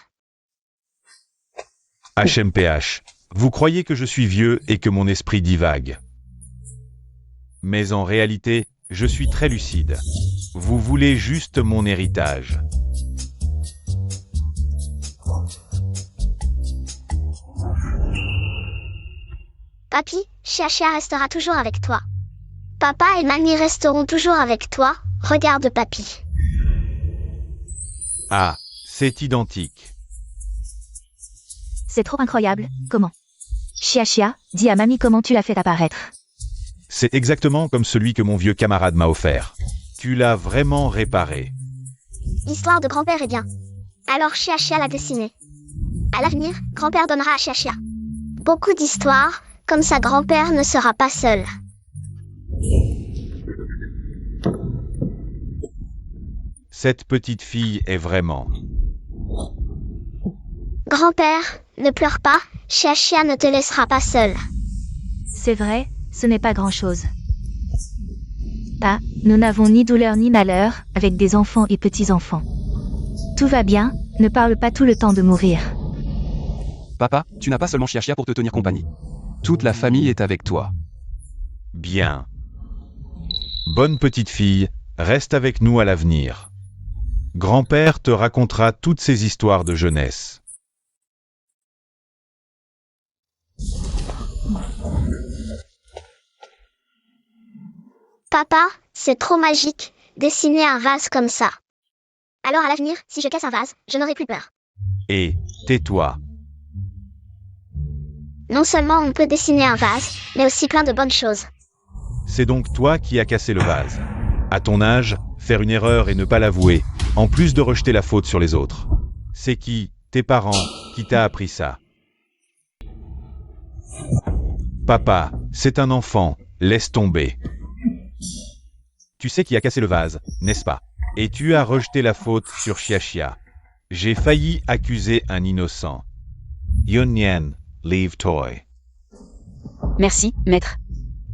HMPH, vous croyez que je suis vieux et que mon esprit divague. Mais en réalité, je suis très lucide. Vous voulez juste mon héritage. Papy, Chia restera toujours avec toi. Papa et mamie resteront toujours avec toi, regarde papy. Ah, c'est identique. C'est trop incroyable, comment? Chia, dis à mamie comment tu l'as fait apparaître. C'est exactement comme celui que mon vieux camarade m'a offert. Tu l'as vraiment réparé. L'histoire de grand-père est bien. Alors Chia l'a dessiné. À l'avenir, grand-père donnera à Chia beaucoup d'histoires, comme ça grand-père ne sera pas seul. Cette petite fille est vraiment... Grand-père, ne pleure pas, Chia ne te laissera pas seul. C'est vrai, ce n'est pas grand-chose. Pas, nous n'avons ni douleur ni malheur, avec des enfants et petits-enfants. Tout va bien, ne parle pas tout le temps de mourir. Papa, tu n'as pas seulement Chia pour te tenir compagnie. Toute la famille est avec toi. Bien. Bonne petite fille, reste avec nous à l'avenir. Grand-père te racontera toutes ces histoires de jeunesse. Papa, c'est trop magique, dessiner un vase comme ça. Alors à l'avenir, si je casse un vase, je n'aurai plus peur. Et, tais-toi. Non seulement on peut dessiner un vase, mais aussi plein de bonnes choses. C'est donc toi qui as cassé le vase. À ton âge, faire une erreur et ne pas l'avouer, en plus de rejeter la faute sur les autres. C'est qui, tes parents, qui t'a appris ça? Papa, c'est un enfant, laisse tomber. Tu sais qui a cassé le vase, n'est-ce pas? Et tu as rejeté la faute sur Xiaxia. J'ai failli accuser un innocent. Yunyan, leave toy. Merci, maître.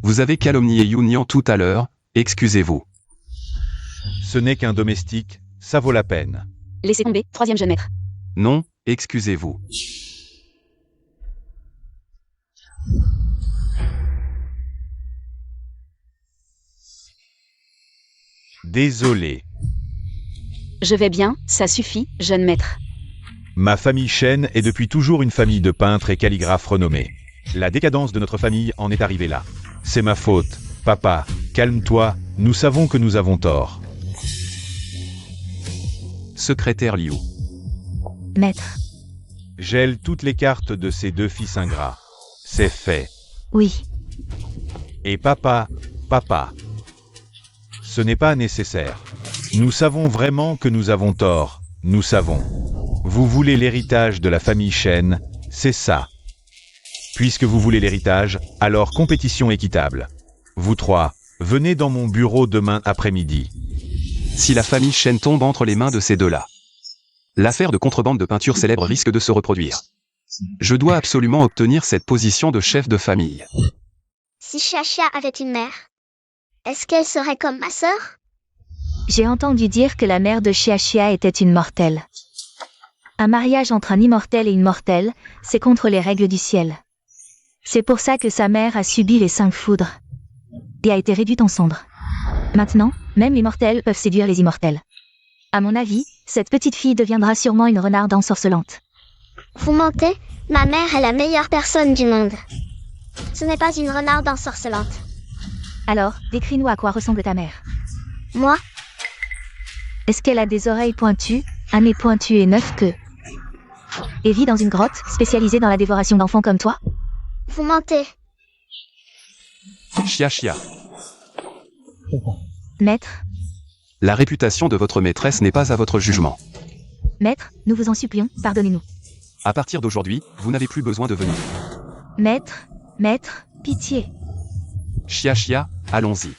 Vous avez calomnié Yunyan tout à l'heure, excusez-vous. Ce n'est qu'un domestique, ça vaut la peine. Laissez tomber, troisième jeune maître. Non, excusez-vous. Désolé. Je vais bien, ça suffit, jeune maître. Ma famille Shen est depuis toujours une famille de peintres et calligraphes renommés. La décadence de notre famille en est arrivée là. C'est ma faute. Papa, calme-toi, nous savons que nous avons tort. Secrétaire Liu. Maître. Gèle toutes les cartes de ces deux fils ingrats. C'est fait. Oui. Et papa, ce n'est pas nécessaire. Nous savons vraiment que nous avons tort. Nous savons. Vous voulez l'héritage de la famille Shen, c'est ça. Puisque vous voulez l'héritage, alors compétition équitable. Vous trois, venez dans mon bureau demain après-midi. Si la famille Shen tombe entre les mains de ces deux-là, l'affaire de contrebande de peinture célèbre risque de se reproduire. Je dois absolument obtenir cette position de chef de famille. Si Xiaxia avait une mère, est-ce qu'elle serait comme ma sœur? J'ai entendu dire que la mère de Xiaxia était une mortelle. Un mariage entre un immortel et une mortelle, c'est contre les règles du ciel. C'est pour ça que sa mère a subi les 5 foudres et a été réduite en cendres. Maintenant, même les mortels peuvent séduire les immortels. À mon avis, cette petite fille deviendra sûrement une renarde ensorcelante. Vous mentez, ma mère est la meilleure personne du monde. Ce n'est pas une renarde ensorcelante. Alors, décris-nous à quoi ressemble ta mère. Moi, Est-ce qu'elle a des oreilles pointues, un nez pointu et 9 queues? Et vit dans une grotte, spécialisée dans la dévoration d'enfants comme toi? vous mentez. Xiaxia, Maître, la réputation de votre maîtresse n'est pas à votre jugement. maître, nous vous en supplions, pardonnez-nous. À partir d'aujourd'hui, vous n'avez plus besoin de venir. Maître, pitié. Xiaxia, allons-y.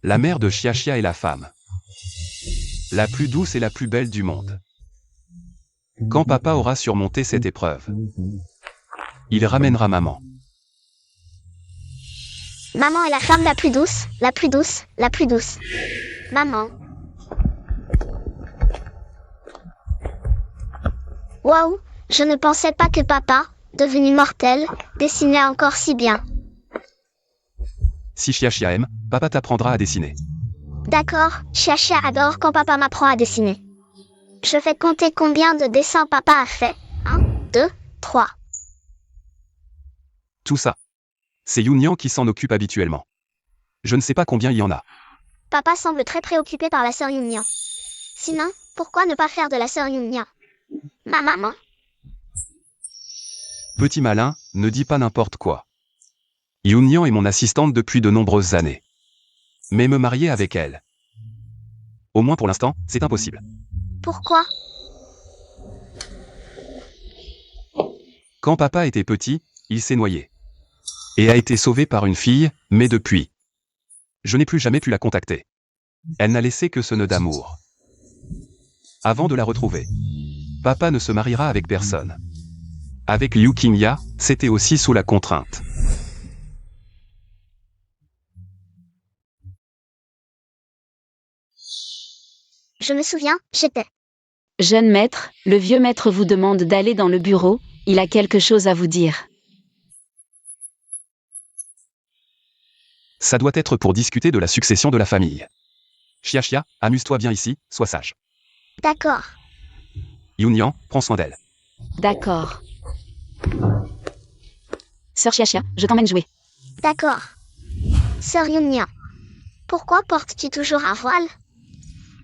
La mère de Xiaxia est la femme la plus douce et la plus belle du monde. Quand papa aura surmonté cette épreuve, il ramènera maman. Maman est la femme la plus douce, la plus douce, la plus douce. Maman. Waouh, je ne pensais pas que papa, devenu mortel, dessinait encore si bien. Si Xiaxia aime, papa t'apprendra à dessiner. D'accord, Xiaxia adore quand papa m'apprend à dessiner. Je vais compter combien de dessins papa a fait. 1, 2, 3. Tout ça. C'est Yunyan qui s'en occupe habituellement. Je ne sais pas combien il y en a. Papa semble très préoccupé par la sœur Yunyan. Sinon, pourquoi ne pas faire de la sœur Yunyan ma maman? Petit malin, ne dis pas n'importe quoi. Yunyan est mon assistante depuis de nombreuses années. Mais me marier avec elle, au moins pour l'instant, c'est impossible. Pourquoi? Quand papa était petit, il s'est noyé. Et a été sauvé par une fille, mais depuis, je n'ai plus jamais pu la contacter. Elle n'a laissé que ce nœud d'amour. Avant de la retrouver, papa ne se mariera avec personne. Avec Liu Qingya, c'était aussi sous la contrainte. Je me souviens, j'étais. Jeune maître, le vieux maître vous demande d'aller dans le bureau, il a quelque chose à vous dire. Ça doit être pour discuter de la succession de la famille. Xiaxia, amuse-toi bien ici, sois sage. D'accord. Yunyan, prends soin d'elle. D'accord. Sœur Xiaxia, je t'emmène jouer. D'accord. Sœur Yunyan, pourquoi portes-tu toujours un voile?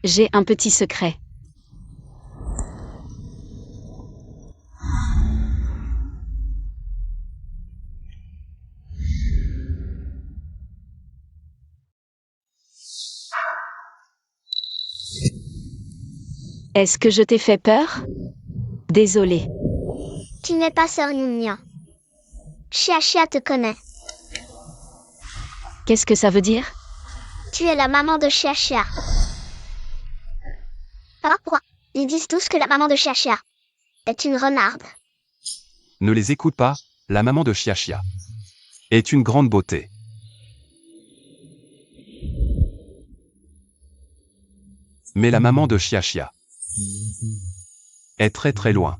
J'ai un petit secret. Est-ce que je t'ai fait peur? Désolée. Tu n'es pas sœur Yunia. Chia te connaît. Qu'est-ce que ça veut dire? Tu es la maman de Chia. Ah, pourquoi? Ils disent tous que la maman de Chia est une renarde. Ne les écoute pas, la maman de Chia est une grande beauté. Mais la maman de Chia est très très loin.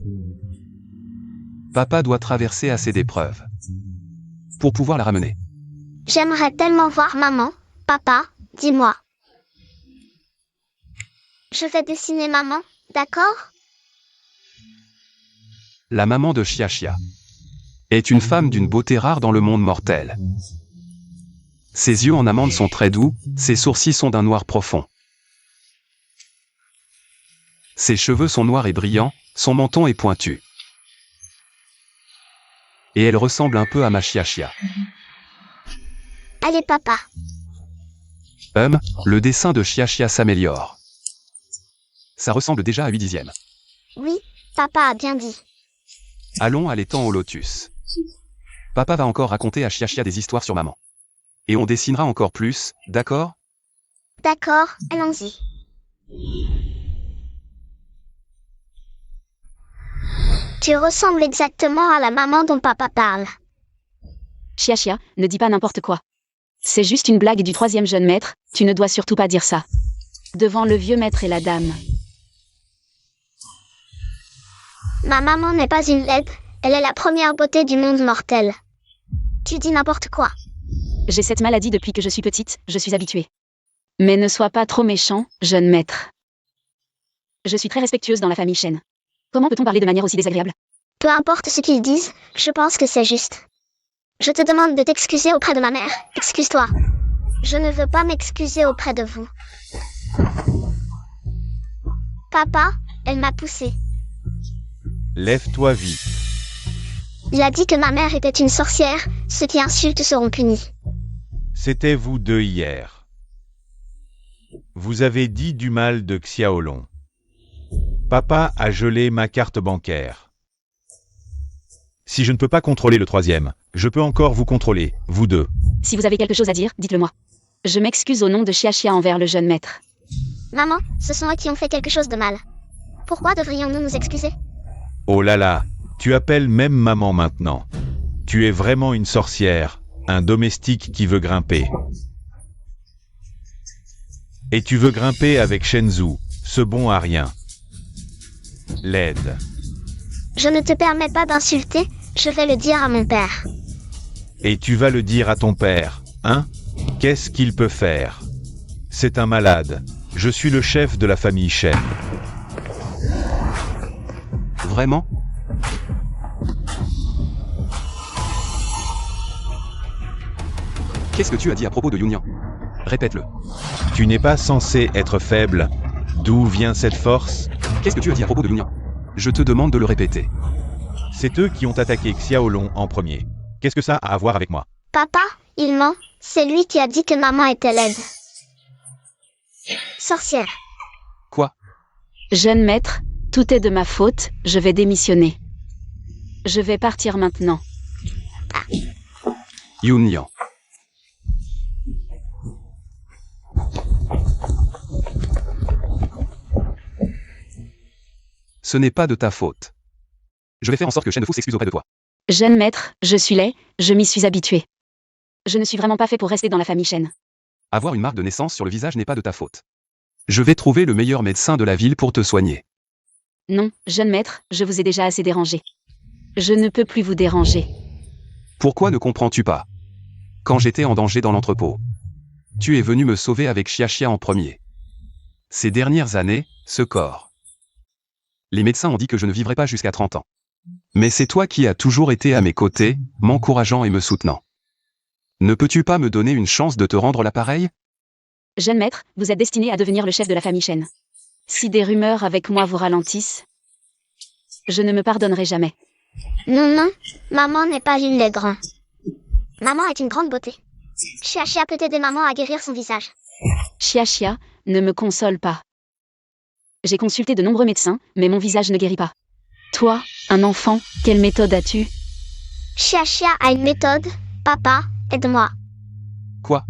Papa doit traverser assez d'épreuves pour pouvoir la ramener. J'aimerais tellement voir maman. Papa, dis-moi. Je vais dessiner maman, d'accord? La maman de Chia est une femme d'une beauté rare dans le monde mortel. Ses yeux en amande sont très doux, ses sourcils sont d'un noir profond. Ses cheveux sont noirs et brillants, son menton est pointu. Et elle ressemble un peu à ma Chia. Allez papa. Le dessin de Chia s'améliore. Ça ressemble déjà à 8/10. Oui, papa a bien dit. Allons à l'étang au lotus. Papa va encore raconter à Chia des histoires sur maman. Et on dessinera encore plus, d'accord? D'accord, allons-y. Tu ressembles exactement à la maman dont papa parle. Chia, ne dis pas n'importe quoi. C'est juste une blague du 3e jeune maître, tu ne dois surtout pas dire ça. Devant le vieux maître et la dame. Ma maman n'est pas une laide, elle est la première beauté du monde mortel. Tu dis n'importe quoi. J'ai cette maladie depuis que je suis petite, je suis habituée. Mais ne sois pas trop méchant, jeune maître. Je suis très respectueuse dans la famille Shen. Comment peut-on parler de manière aussi désagréable? Peu importe ce qu'ils disent, je pense que c'est juste. Je te demande de t'excuser auprès de ma mère. Excuse-toi. Je ne veux pas m'excuser auprès de vous. Papa, elle m'a poussé. Lève-toi vite. Il a dit que ma mère était une sorcière, ceux qui insultent seront punis. C'était vous deux hier. Vous avez dit du mal de Xiaolong. Papa a gelé ma carte bancaire. Si je ne peux pas contrôler le 3e, je peux encore vous contrôler, vous deux. Si vous avez quelque chose à dire, dites-le moi. Je m'excuse au nom de Chia envers le jeune maître. Maman, ce sont eux qui ont fait quelque chose de mal. Pourquoi devrions-nous nous excuser? Oh là là, tu appelles même maman maintenant. Tu es vraiment une sorcière, un domestique qui veut grimper. Et tu veux grimper avec Shenzhou, ce bon à rien. Laide. Je ne te permets pas d'insulter, je vais le dire à mon père. Et tu vas le dire à ton père, hein? Qu'est-ce qu'il peut faire? C'est un malade. Je suis le chef de la famille Shen. Vraiment? Qu'est-ce que tu as dit à propos de Yunian? Répète-le. Tu n'es pas censé être faible. D'où vient cette force? Qu'est-ce que tu as dit à propos de Yunian? Je te demande de le répéter. C'est eux qui ont attaqué Xiaolong en premier. Qu'est-ce que ça a à voir avec moi? Papa, il ment. C'est lui qui a dit que maman était laide. Sorcière. Quoi? Jeune maître, tout est de ma faute, je vais démissionner. Je vais partir maintenant. Yunian. Ce n'est pas de ta faute. Je vais faire en sorte que Shenfu s'excuse auprès de toi. Jeune maître, je suis laid, je m'y suis habitué. Je ne suis vraiment pas fait pour rester dans la famille Shen. Avoir une marque de naissance sur le visage n'est pas de ta faute. Je vais trouver le meilleur médecin de la ville pour te soigner. Non, jeune maître, je vous ai déjà assez dérangé. Je ne peux plus vous déranger. Pourquoi ne comprends-tu pas? Quand j'étais en danger dans l'entrepôt, tu es venu me sauver avec Chia en premier. Ces dernières années, ce corps. Les médecins ont dit que je ne vivrais pas jusqu'à 30 ans. Mais c'est toi qui as toujours été à mes côtés, m'encourageant et me soutenant. Ne peux-tu pas me donner une chance de te rendre l'appareil? Jeune maître, vous êtes destiné à devenir le chef de la famille Shen. Si des rumeurs avec moi vous ralentissent, je ne me pardonnerai jamais. Non, maman n'est pas une laigre. Maman est une grande beauté. Chia peut aider maman à guérir son visage. Chia, ne me console pas. J'ai consulté de nombreux médecins, mais mon visage ne guérit pas. Toi, un enfant, quelle méthode as-tu? Chia a une méthode. Papa, aide-moi. Quoi?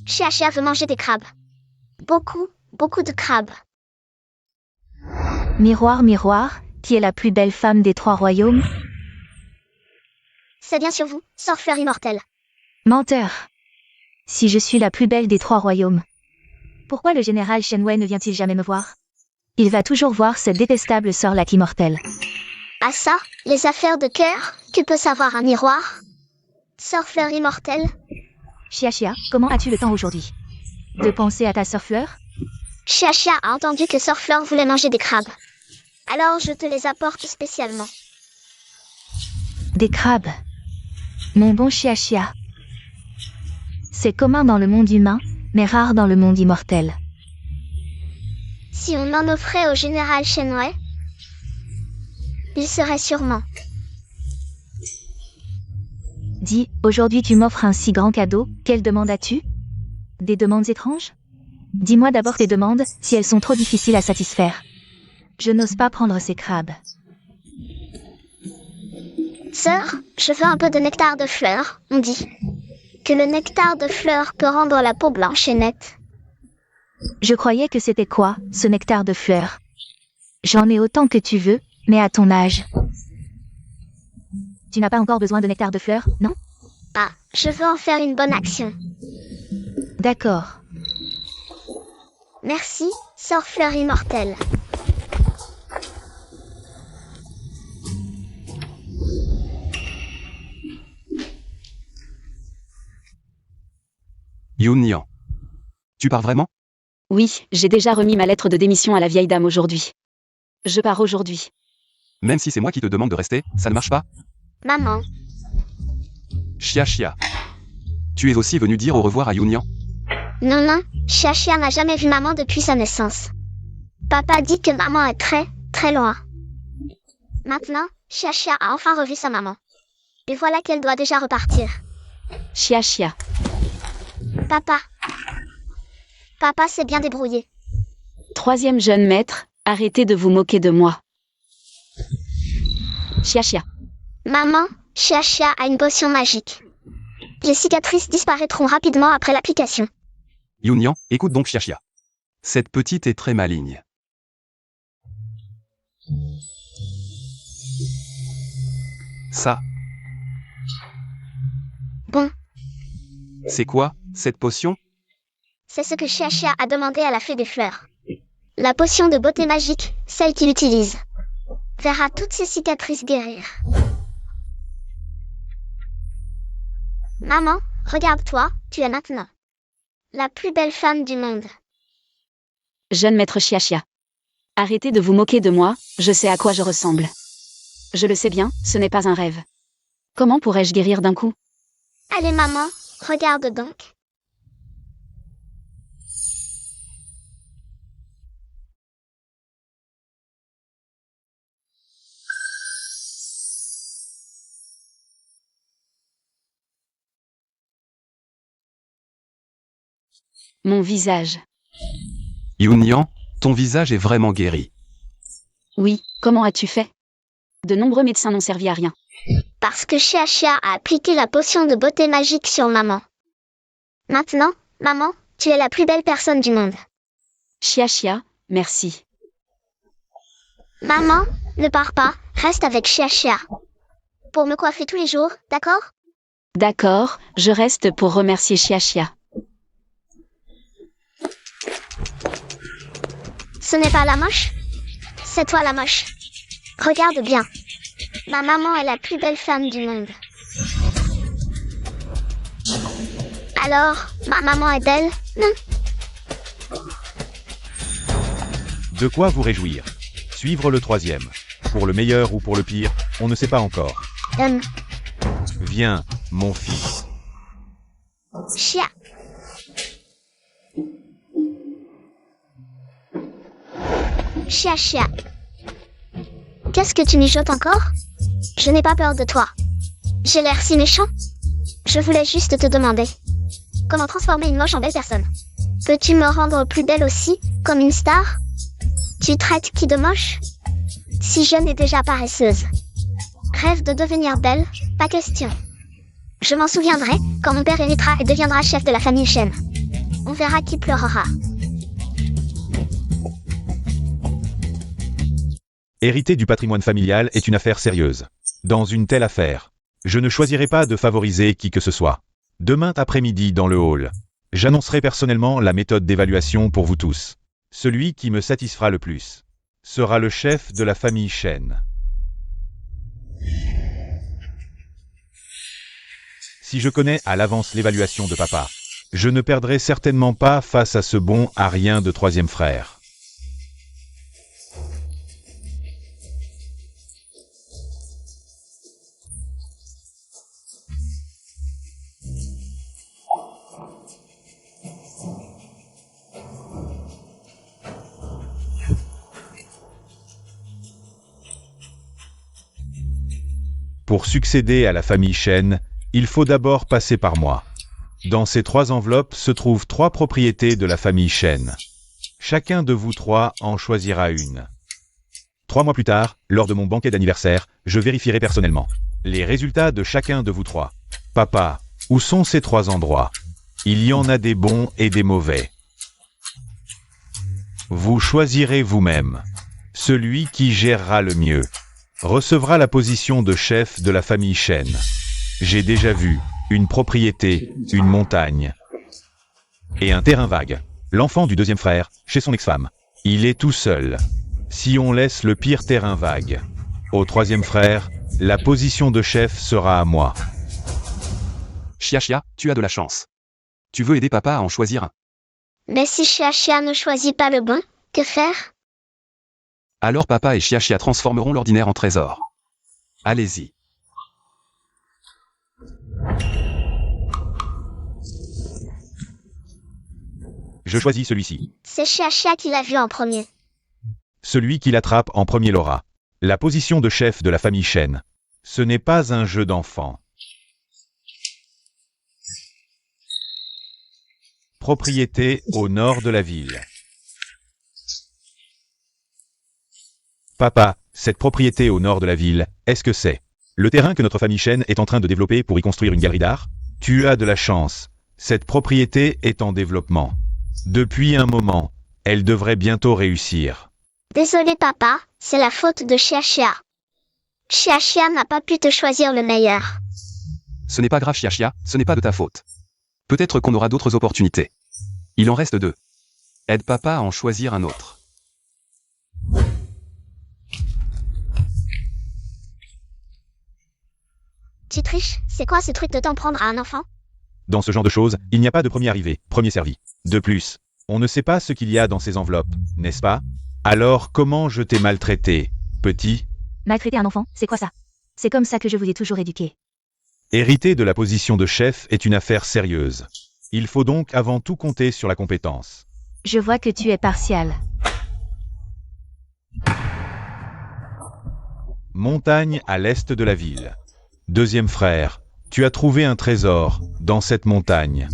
Chia veut manger des crabes. Beaucoup de crabes. Miroir, miroir, qui est la plus belle femme des 3 royaumes? C'est bien sur vous, sort fleur immortelle. Menteur. Si je suis la plus belle des 3 royaumes, pourquoi le général Shenwei ne vient-il jamais me voir? Il va toujours voir cette détestable Sorlac immortelle. Ah ça, les affaires de cœur, que peut savoir un miroir? Sort fleur immortelle. Chia, comment as-tu le temps aujourd'hui? De penser à ta sœur Fleur? Chia a entendu que sort fleur voulait manger des crabes. Alors je te les apporte spécialement. Des crabes. Mon bon Chia. C'est commun dans le monde humain, mais rare dans le monde immortel. Si on en offrait au général Shenwei, il serait sûrement. Dis, aujourd'hui tu m'offres un si grand cadeau, quelle demande as-tu? Des demandes étranges? Dis-moi d'abord tes demandes, si elles sont trop difficiles à satisfaire. Je n'ose pas prendre ces crabes. Sœur, je veux un peu de nectar de fleurs, on dit. Que le nectar de fleurs peut rendre la peau blanche et nette. Je croyais que c'était quoi, ce nectar de fleurs? J'en ai autant que tu veux, mais à ton âge. Tu n'as pas encore besoin de nectar de fleurs, non? Ah, je veux en faire une bonne action. D'accord. Merci, sœur fleur immortelle. Yunyan. Tu pars vraiment? Oui, j'ai déjà remis ma lettre de démission à la vieille dame aujourd'hui. Je pars aujourd'hui. Même si c'est moi qui te demande de rester, ça ne marche pas? Maman, Chia. Tu es aussi venu dire au revoir à Yunyan? non, Chia n'a jamais vu maman depuis sa naissance. Papa dit que maman est très loin. Maintenant, Chia a enfin revu sa maman. Et voilà qu'elle doit déjà repartir. Chia. Papa s'est bien débrouillé. 3e jeune maître, arrêtez de vous moquer de moi. Chia. Maman, Chia a une potion magique. Les cicatrices disparaîtront rapidement après l'application. Yunyan, écoute donc Chia. Cette petite est très maligne. Ça. Bon, C'est quoi, cette potion? c'est ce que Chia a demandé à la fée des fleurs. La potion de beauté magique, celle qu'il utilise, verra toutes ses cicatrices guérir. Maman, regarde-toi, tu es maintenant la plus belle femme du monde. Jeune maître Chia. Arrêtez de vous moquer de moi, je sais à quoi je ressemble. Je le sais bien, ce n'est pas un rêve. Comment pourrais-je guérir d'un coup? Allez maman, regarde donc. Mon visage. Yunyan, ton visage est vraiment guéri. Oui, comment as-tu fait? De nombreux médecins n'ont servi à rien. Parce que Chia a appliqué la potion de beauté magique sur maman. Maintenant, maman, tu es la plus belle personne du monde. Chia, merci. Maman, ne pars pas, reste avec Chia. Pour me coiffer tous les jours, d'accord? D'accord, je reste pour remercier Chia. Ce n'est pas la moche? C'est toi la moche. Regarde bien. Ma maman est la plus belle femme du monde. Alors, ma maman est belle? Non. De quoi vous réjouir? Suivre le 3e. Pour le meilleur ou pour le pire, on ne sait pas encore. Viens, mon fils. Chia. Chia. Qu'est-ce que tu mijotes encore? Je n'ai pas peur de toi. J'ai l'air si méchant. Je voulais juste te demander. Comment transformer une moche en belle personne? Peux-tu me rendre plus belle aussi, comme une star? Tu traites qui de moche? Si jeune et déjà paresseuse. Rêve de devenir belle? Pas question. Je m'en souviendrai, quand mon père héritera et deviendra chef de la famille Shen. On verra qui pleurera. Hériter du patrimoine familial est une affaire sérieuse. Dans une telle affaire, je ne choisirai pas de favoriser qui que ce soit. Demain après-midi dans le hall, j'annoncerai personnellement la méthode d'évaluation pour vous tous. Celui qui me satisfera le plus sera le chef de la famille Shen. Si je connais à l'avance l'évaluation de papa, je ne perdrai certainement pas face à ce bon à rien de troisième frère. Pour succéder à la famille Shen, il faut d'abord passer par moi. Dans ces 3 enveloppes se trouvent 3 propriétés de la famille Shen. Chacun de vous 3 en choisira une. 3 mois plus tard, lors de mon banquet d'anniversaire, je vérifierai personnellement les résultats de chacun de vous 3. Papa, où sont ces 3 endroits? Il y en a des bons et des mauvais. Vous choisirez vous-même. Celui qui gérera le mieux recevra la position de chef de la famille Shen. J'ai déjà vu une propriété, une montagne et un terrain vague. L'enfant du deuxième frère, chez son ex-femme. Il est tout seul. Si on laisse le pire terrain vague au troisième frère, la position de chef sera à moi. Xia, tu as de la chance. Tu veux aider papa à en choisir un. Mais si Xia ne choisit pas le bon, que faire? Alors papa et Xia transformeront l'ordinaire en trésor. Allez-y. Je choisis celui-ci. C'est Xia qui l'a vu en premier. Celui qui l'attrape en premier l'aura. La position de chef de la famille Shen. Ce n'est pas un jeu d'enfant. Propriété au nord de la ville. Papa, cette propriété au nord de la ville, est-ce que c'est le terrain que notre famille Shen est en train de développer pour y construire une galerie d'art? Tu as de la chance. Cette propriété est en développement. Depuis un moment, elle devrait bientôt réussir. Désolé papa, c'est la faute de Xia. Xia n'a pas pu te choisir le meilleur. Ce n'est pas grave Xia, ce n'est pas de ta faute. Peut-être qu'on aura d'autres opportunités. Il en reste 2. Aide papa à en choisir un autre. Tu triches, c'est quoi ce truc de t'en prendre à un enfant? Dans ce genre de choses, il n'y a pas de premier arrivé, premier servi. De plus, on ne sait pas ce qu'il y a dans ces enveloppes, n'est-ce pas? Alors comment je t'ai maltraité, petit? Maltraiter un enfant, c'est quoi ça? C'est comme ça que je vous ai toujours éduqué. Hériter de la position de chef est une affaire sérieuse. Il faut donc avant tout compter sur la compétence. Je vois que tu es partial. Montagne à l'est de la ville. Deuxième frère, tu as trouvé un trésor dans cette montagne.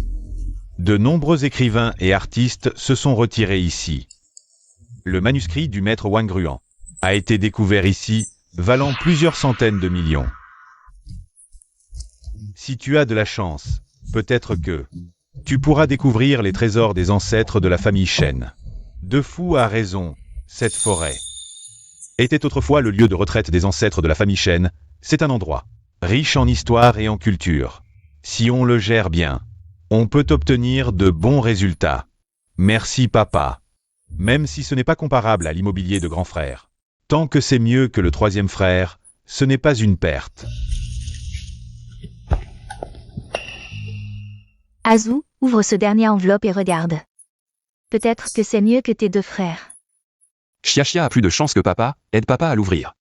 De nombreux écrivains et artistes se sont retirés ici. Le manuscrit du maître Wang Ruan a été découvert ici, valant plusieurs centaines de millions. Si tu as de la chance, peut-être que tu pourras découvrir les trésors des ancêtres de la famille Shen. De Fou a raison, cette forêt était autrefois le lieu de retraite des ancêtres de la famille Shen. C'est un endroit riche en histoire et en culture. Si on le gère bien, on peut obtenir de bons résultats. Merci papa. Même si ce n'est pas comparable à l'immobilier de grand frère. Tant que c'est mieux que le troisième frère, ce n'est pas une perte. Azu, ouvre ce dernier enveloppe et regarde. Peut-être que c'est mieux que tes 2 frères. Xia a plus de chance que papa, aide papa à l'ouvrir.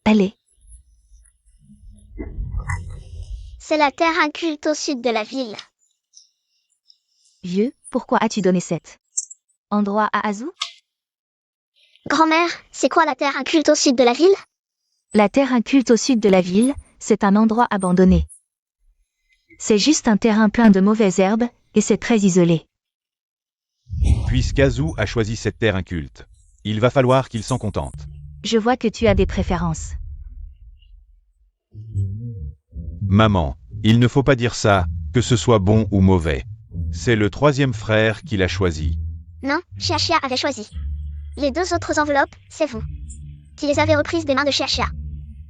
Allez. C'est la terre inculte au sud de la ville. Vieux, pourquoi as-tu donné cet endroit à Azu? Grand-mère, c'est quoi la terre inculte au sud de la ville? La terre inculte au sud de la ville, c'est un endroit abandonné. C'est juste un terrain plein de mauvaises herbes, et c'est très isolé. Puisqu'Azu a choisi cette terre inculte, Il va falloir qu'il s'en contente. Je vois que tu as des préférences. Maman, il ne faut pas dire ça, que ce soit bon ou mauvais. C'est le troisième frère qui l'a choisi. Non, Chia avait choisi. Les 2 autres enveloppes, c'est vous qui les avez reprises des mains de Chia.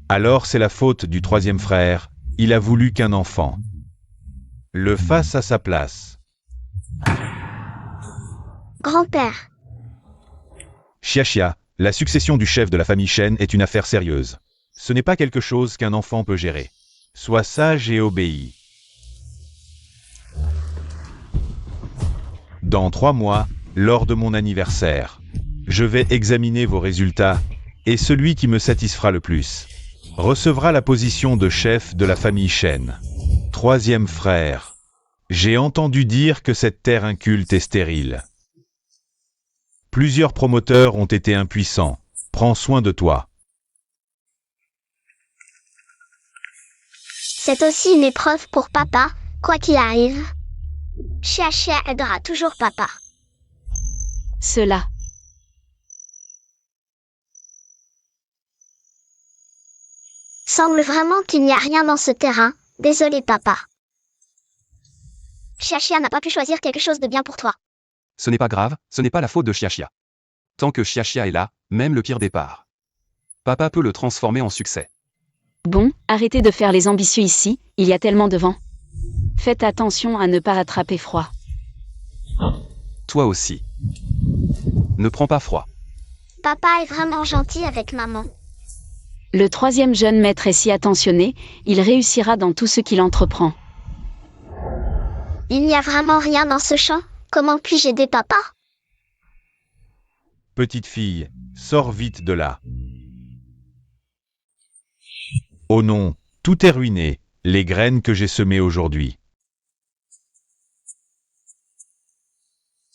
Alors c'est la faute du troisième frère, il a voulu qu'un enfant le fasse à sa place. Grand-père, Chia, la succession du chef de la famille Shen est une affaire sérieuse. Ce n'est pas quelque chose qu'un enfant peut gérer. Sois sage et obéis. Dans 3 mois, lors de mon anniversaire, je vais examiner vos résultats, et celui qui me satisfera le plus recevra la position de chef de la famille Shen. Troisième frère. J'ai entendu dire que cette terre inculte est stérile. Plusieurs promoteurs ont été impuissants. Prends soin de toi. c'est aussi une épreuve pour papa, quoi qu'il arrive. Chia aidera toujours papa. Cela. Semble vraiment qu'il n'y a rien dans ce terrain. Désolé papa. Chia n'a pas pu choisir quelque chose de bien pour toi. Ce n'est pas grave, ce n'est pas la faute de Chia. Tant que Chia est là, même le pire départ. Papa peut le transformer en succès. Bon, arrêtez de faire les ambitieux ici, il y a tellement de vent. Faites attention à ne pas attraper froid. Toi aussi. Ne prends pas froid. Papa est vraiment gentil avec maman. Le troisième jeune maître est si attentionné, il réussira dans tout ce qu'il entreprend. Il n'y a vraiment rien dans ce champ. Comment puis-je aider papa? Petite fille, sors vite de là. Oh non, tout est ruiné, les graines que j'ai semées aujourd'hui.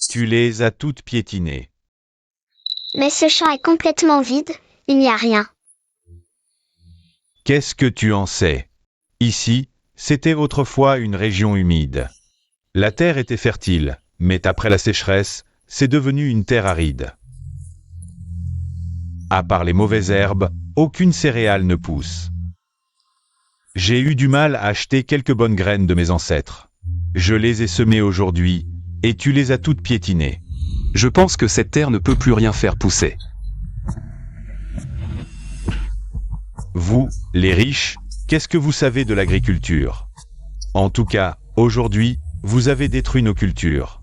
Tu les as toutes piétinées. Mais ce champ est complètement vide, il n'y a rien. Qu'est-ce que tu en sais? Ici, c'était autrefois une région humide. La terre était fertile, mais après la sécheresse, c'est devenu une terre aride. À part les mauvaises herbes, aucune céréale ne pousse. J'ai eu du mal à acheter quelques bonnes graines de mes ancêtres. Je les ai semées aujourd'hui, et tu les as toutes piétinées. Je pense que cette terre ne peut plus rien faire pousser. Vous, les riches, qu'est-ce que vous savez de l'agriculture? En tout cas, aujourd'hui, vous avez détruit nos cultures.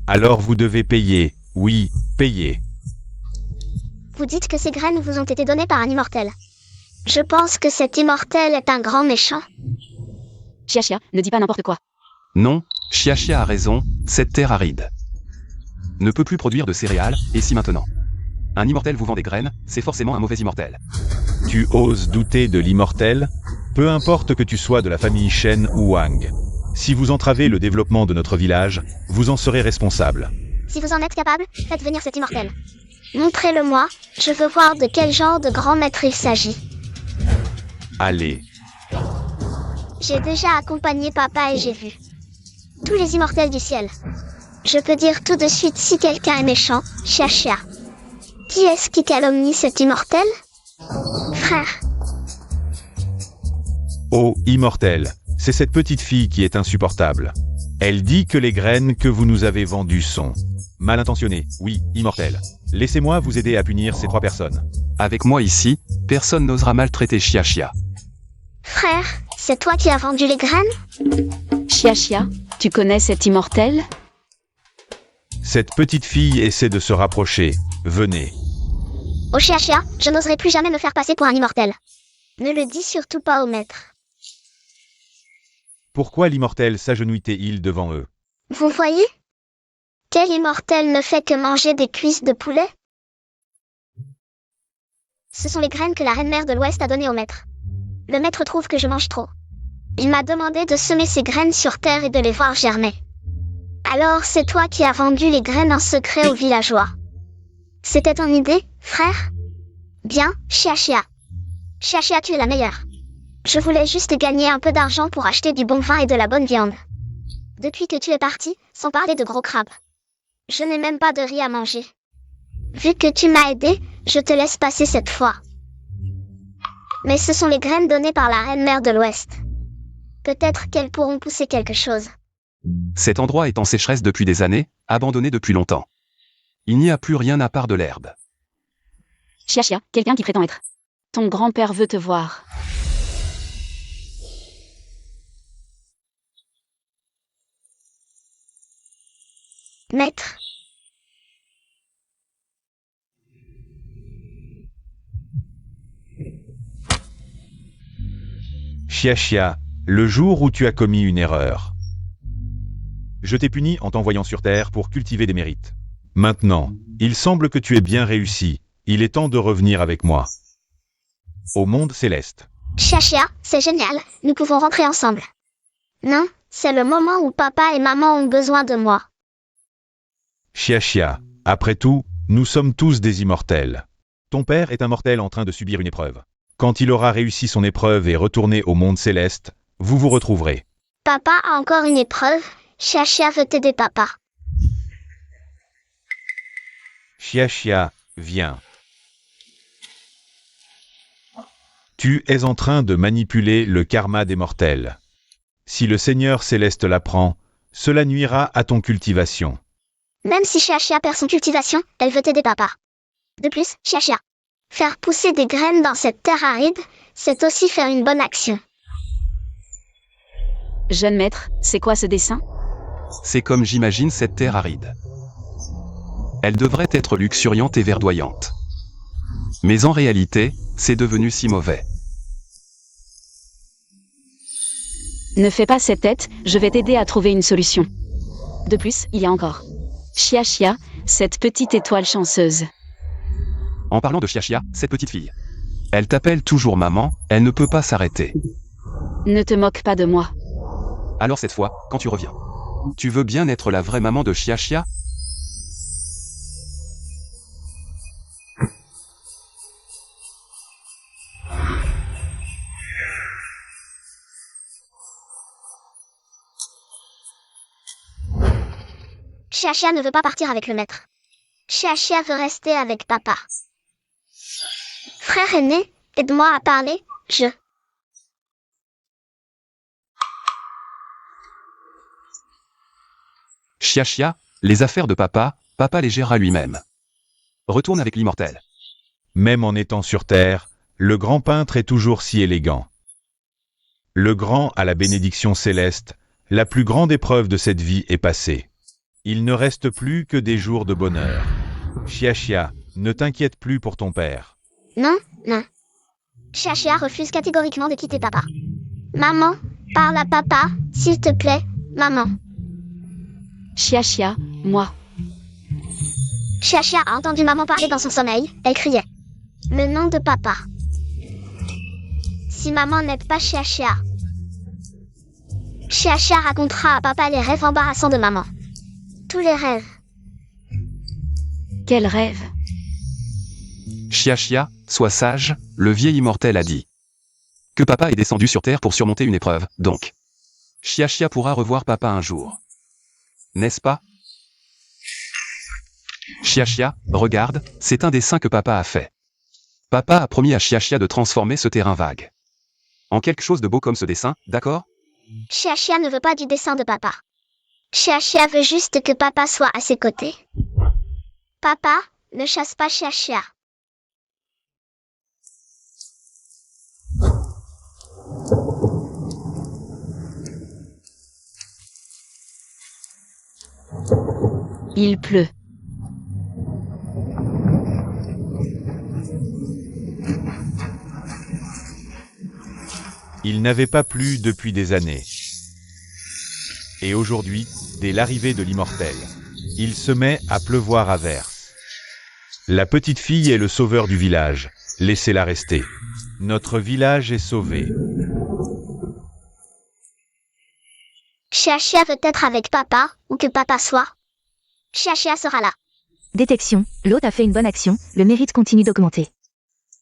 Alors vous devez payer, oui, payer. Vous dites que ces graines vous ont été données par un immortel. Je pense que cet immortel est un grand méchant. Chia, ne dis pas n'importe quoi. Non, Chia a raison, cette terre aride ne peut plus produire de céréales, et si maintenant un immortel vous vend des graines, c'est forcément un mauvais immortel. Tu oses douter de l'immortel? Peu importe que tu sois de la famille Shen ou Wang. Si vous entravez le développement de notre village, vous en serez responsable. Si vous en êtes capable, faites venir cet immortel. Montrez-le-moi, je veux voir de quel genre de grand maître il s'agit. Allez, J'ai déjà accompagné papa et j'ai vu tous les immortels du ciel. Je peux dire tout de suite si quelqu'un est méchant, Chia. Qui est-ce qui calomnie cet immortel? Frère, oh, immortel, c'est cette petite fille qui est insupportable. Elle dit que les graines que vous nous avez vendues sont mal intentionnées. Oui, immortel. Laissez-moi vous aider à punir ces 3 personnes. Avec moi ici, personne n'osera maltraiter Chia. frère, c'est toi qui as vendu les graines? Chia, tu connais cet immortel? Cette petite fille essaie de se rapprocher. Venez. Oh Chia, je n'oserai plus jamais me faire passer pour un immortel. Ne le dis surtout pas au maître. Pourquoi l'immortel s'agenouille-t-il devant eux? Vous voyez? Quel immortel ne fait que manger des cuisses de poulet? Ce sont les graines que la reine-mère de l'Ouest a données au maître. Le maître trouve que je mange trop. Il m'a demandé de semer ces graines sur terre et de les voir germer. Alors c'est toi qui as vendu les graines en secret aux villageois. C'était ton idée, frère? Bien, Chia. Chia, tu es la meilleure. Je voulais juste gagner un peu d'argent pour acheter du bon vin et de la bonne viande. Depuis que tu es parti, sans parler de gros crabes. Je n'ai même pas de riz à manger. Vu que tu m'as aidé, je te laisse passer cette fois. Mais ce sont les graines données par la reine mère de l'Ouest. Peut-être qu'elles pourront pousser quelque chose. Cet endroit est en sécheresse depuis des années, abandonné depuis longtemps. Il n'y a plus rien à part de l'herbe. Chia, quelqu'un qui prétend être. Ton grand-père veut te voir. Maître. Chia, le jour où tu as commis une erreur. Je t'ai puni en t'envoyant sur Terre pour cultiver des mérites. Maintenant, il semble que tu aies bien réussi. Il est temps de revenir avec moi. Au monde céleste. Chia, c'est génial, nous pouvons rentrer ensemble. Non, c'est le moment où papa et maman ont besoin de moi. Chia, après tout, nous sommes tous des immortels. Ton père est un mortel en train de subir une épreuve. Quand il aura réussi son épreuve et retourné au monde céleste, vous vous retrouverez. Papa a encore une épreuve, Chia veut t'aider papa. Chia, viens. Tu es en train de manipuler le karma des mortels. Si le Seigneur céleste l'apprend, cela nuira à ton cultivation. Même si Chia perd son cultivation, elle veut t'aider papa. De plus, Chia, faire pousser des graines dans cette terre aride, c'est aussi faire une bonne action. Jeune maître, c'est quoi ce dessin? C'est comme j'imagine cette terre aride. Elle devrait être luxuriante et verdoyante. Mais en réalité, c'est devenu si mauvais. Ne fais pas cette tête, je vais t'aider à trouver une solution. De plus, il y a encore. Chia, cette petite étoile chanceuse. En parlant de Chia, cette petite fille. Elle t'appelle toujours maman, elle ne peut pas s'arrêter. Ne te moque pas de moi. Alors cette fois, quand tu reviens, tu veux bien être la vraie maman de Chia? Chia ne veut pas partir avec le maître. Chia veut rester avec papa. Frère aîné, aide-moi à parler, Chia, les affaires de papa les gérera lui-même. Retourne avec l'immortel. Même en étant sur Terre, le grand peintre est toujours si élégant. Le grand a la bénédiction céleste, la plus grande épreuve de cette vie est passée. Il ne reste plus que des jours de bonheur. Chia, ne t'inquiète plus pour ton père. Non. Chia refuse catégoriquement de quitter papa. Maman, parle à papa, s'il te plaît, maman. Chia, moi. Chia a entendu maman parler dans son sommeil, elle criait. Le nom de papa. Si maman n'aide pas Chia racontera à papa les rêves embarrassants de maman. Tous les rêves. Quel rêve? Chia, sois sage, le vieil immortel a dit. Que papa est descendu sur Terre pour surmonter une épreuve, donc. Chia pourra revoir papa un jour. N'est-ce pas? Chia, regarde, c'est un dessin que papa a fait. Papa a promis à Chia de transformer ce terrain vague en quelque chose de beau comme ce dessin, d'accord? Chia ne veut pas du dessin de papa. Chia veut juste que papa soit à ses côtés. Papa, ne chasse pas Chia. Il pleut. Il n'avait pas plu depuis des années. Et aujourd'hui, dès l'arrivée de l'immortel, il se met à pleuvoir à verse. La petite fille est le sauveur du village, laissez-la rester. Notre village est sauvé. Chia veut être avec papa, ou que papa soit. Chia sera là. Détection, l'hôte a fait une bonne action, le mérite continue d'augmenter.